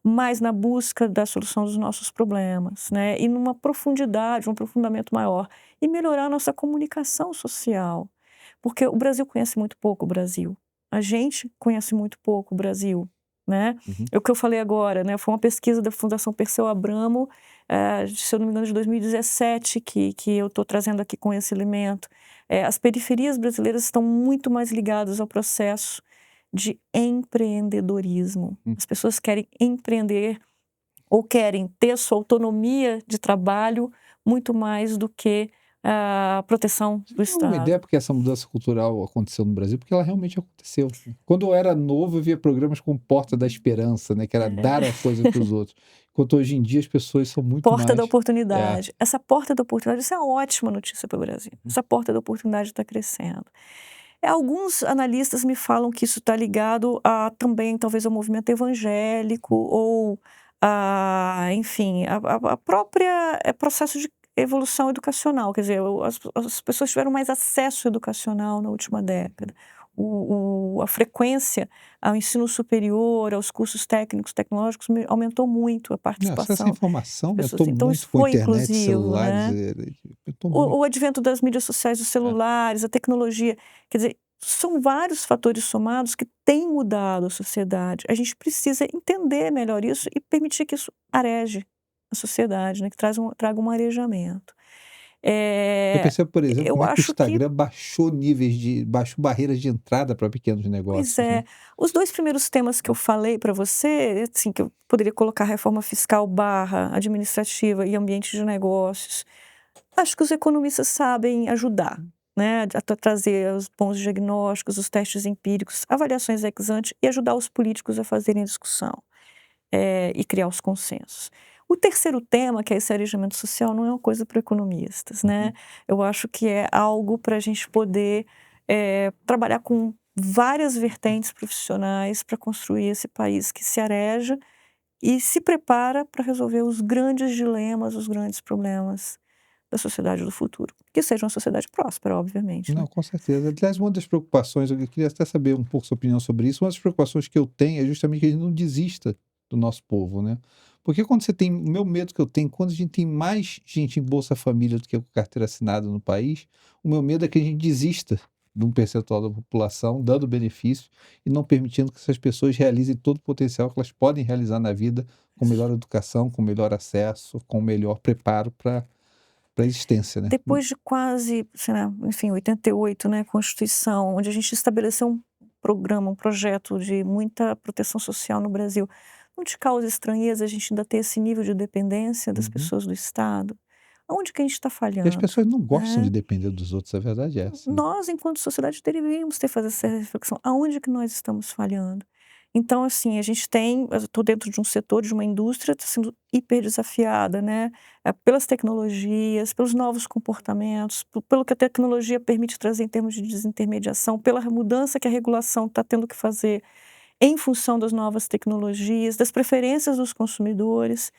mas na busca da solução dos nossos problemas, né, e numa profundidade, um aprofundamento maior, e melhorar a nossa comunicação social, porque o Brasil conhece muito pouco o Brasil, a gente conhece muito pouco o Brasil, né. Uhum. É o que eu falei agora, né, foi uma pesquisa da Fundação Perseu Abramo, se eu não me engano de 2017 que eu estou trazendo aqui com esse elemento. As periferias brasileiras estão muito mais ligadas ao processo de empreendedorismo. Hum. As pessoas querem empreender ou querem ter sua autonomia de trabalho muito mais do que a proteção Você do tem alguma ideia Estado. porque essa mudança cultural aconteceu no Brasil? Porque ela realmente aconteceu. Quando eu era novo, eu via programas como Porta da Esperança, né, que era dar a coisa para os outros. Enquanto hoje em dia as pessoas são muito Porta da mais oportunidade. Essa porta da oportunidade, isso é uma ótima notícia para o Brasil. uhum, Essa porta da oportunidade está crescendo. Alguns analistas me falam que isso está ligado a também talvez ao movimento evangélico ou enfim, a própria processo de evolução educacional, quer dizer, as pessoas tiveram mais acesso educacional na última década. a frequência ao ensino superior, aos cursos técnicos, tecnológicos, aumentou muito a Acesso à participação informação das pessoas. aumentou Então muito isso com foi internet, inclusivo, celulares, né? aumentou muito. O advento das mídias sociais, dos celulares, a tecnologia, quer dizer, são vários fatores somados que têm mudado a sociedade. A gente precisa entender melhor isso e permitir que isso areje a sociedade, né? Que traga um arejamento. Eu percebo, por exemplo, Eu como é que o acho que, Instagram baixou barreiras de entrada para pequenos pois negócios, né. é, os 2 primeiros temas que eu falei para você, assim, que eu poderia colocar reforma fiscal barra administrativa e ambiente de negócios, acho que os economistas sabem ajudar, né, a trazer os bons diagnósticos, os testes empíricos, avaliações ex ante e ajudar os políticos a fazerem discussão, e criar os consensos. O terceiro tema, que é esse arejamento social, não é uma coisa para economistas, né. Eu acho que é algo para a gente poder, trabalhar com várias vertentes profissionais para construir esse país que se areja e se prepara para resolver os grandes dilemas, os grandes problemas da sociedade do futuro. Que seja uma sociedade próspera, obviamente, Não, né. com certeza. Aliás, uma das preocupações, eu queria até saber um pouco sua opinião sobre isso, uma das preocupações que eu tenho é justamente que a gente não desista do nosso povo, né. Porque quando você tem o meu medo que eu tenho, quando a gente tem mais gente em Bolsa Família do que com carteira assinada no país, o meu medo é que a gente desista de um percentual da população, dando benefícios e não permitindo que essas pessoas realizem todo o potencial que elas podem realizar na vida, com melhor educação, com melhor acesso, com melhor preparo para a existência, né. Depois de quase, sei lá, enfim, 88, né, Constituição, onde a gente estabeleceu um programa, um projeto de muita proteção social no Brasil, não te causa estranheza a gente ainda ter esse nível de dependência das Uhum. pessoas do Estado? Aonde que a gente está E as falhando, pessoas não gostam de né? depender dos outros, a verdade é essa, né. Nós, enquanto sociedade, deveríamos ter fazer essa reflexão. Aonde que nós estamos falhando? Então, assim, a gente tem, eu estou dentro de um setor, de uma indústria, está sendo hiper desafiada, né? Pelas tecnologias, pelos novos comportamentos, pelo que a tecnologia permite trazer em termos de desintermediação, pela mudança que a regulação está tendo que fazer em função das novas tecnologias, das preferências dos consumidores.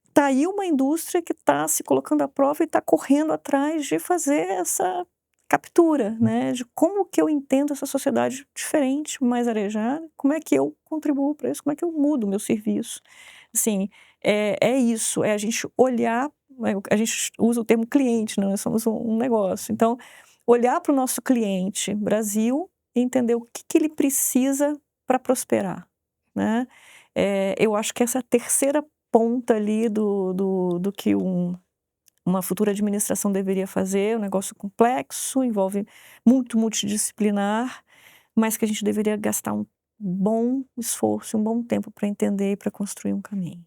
Está aí uma indústria que está se colocando à prova e está correndo atrás de fazer essa captura, né, de como que eu entendo essa sociedade diferente, mais arejada, como é que eu contribuo para isso, como é que eu mudo o meu serviço. Assim, é isso, é a gente olhar, a gente usa o termo cliente, né, nós somos um negócio, então, olhar para o nosso cliente Brasil e entender o que ele precisa para prosperar, né. Eu acho que essa é a terceira ponta ali do que uma futura administração deveria fazer, um negócio complexo, envolve muito multidisciplinar, mas que a gente deveria gastar um bom esforço, um bom tempo para entender e para construir um caminho.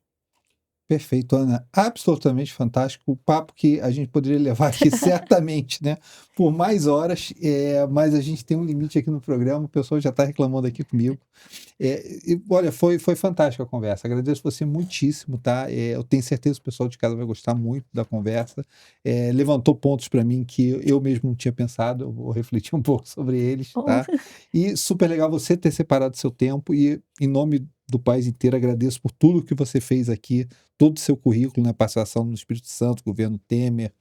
Perfeito, Ana. Absolutamente fantástico. O papo que a gente poderia levar aqui certamente, né, por mais horas, mas a gente tem um limite aqui no programa, o pessoal já está reclamando aqui comigo. E olha, foi fantástica a conversa. Agradeço você muitíssimo, tá? Eu tenho certeza que o pessoal de casa vai gostar muito da conversa. Levantou pontos para mim que eu mesmo não tinha pensado, eu vou refletir um pouco sobre eles, Oh, tá? E super legal você ter separado seu tempo e, em nome do país inteiro, agradeço por tudo que você fez aqui, todo o seu currículo, né, participação no Espírito Santo, governo Temer,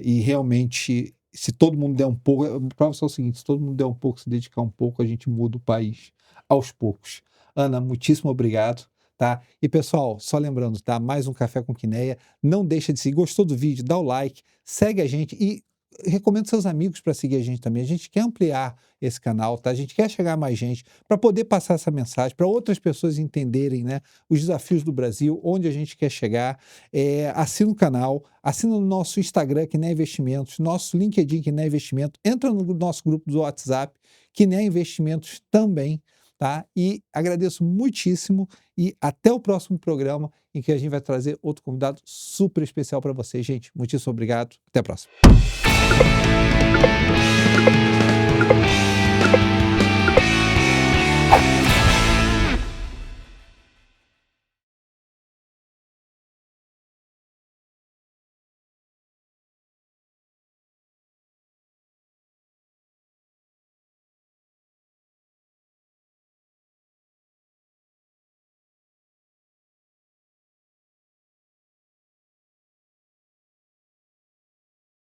e realmente, se todo mundo der um pouco, para você é o seguinte, se todo mundo der um pouco, se dedicar um pouco, a gente muda o país aos poucos. Ana, muitíssimo obrigado, tá? E pessoal, só lembrando, tá? Mais um Café com Quineia, não deixa de seguir, gostou do vídeo, dá o like, segue a gente e recomenda seus amigos para seguir a gente também. A gente quer ampliar esse canal, tá? A gente quer chegar a mais gente para poder passar essa mensagem para outras pessoas entenderem, né, os desafios do Brasil, onde a gente quer chegar. Assina o canal, assina no nosso Instagram, que nem Investimentos, nosso LinkedIn, que nem Investimento, entra no nosso grupo do WhatsApp, que nem Investimentos também, tá? E agradeço muitíssimo e até o próximo programa em que a gente vai trazer outro convidado super especial para vocês, gente. Muitíssimo obrigado. Até a próxima.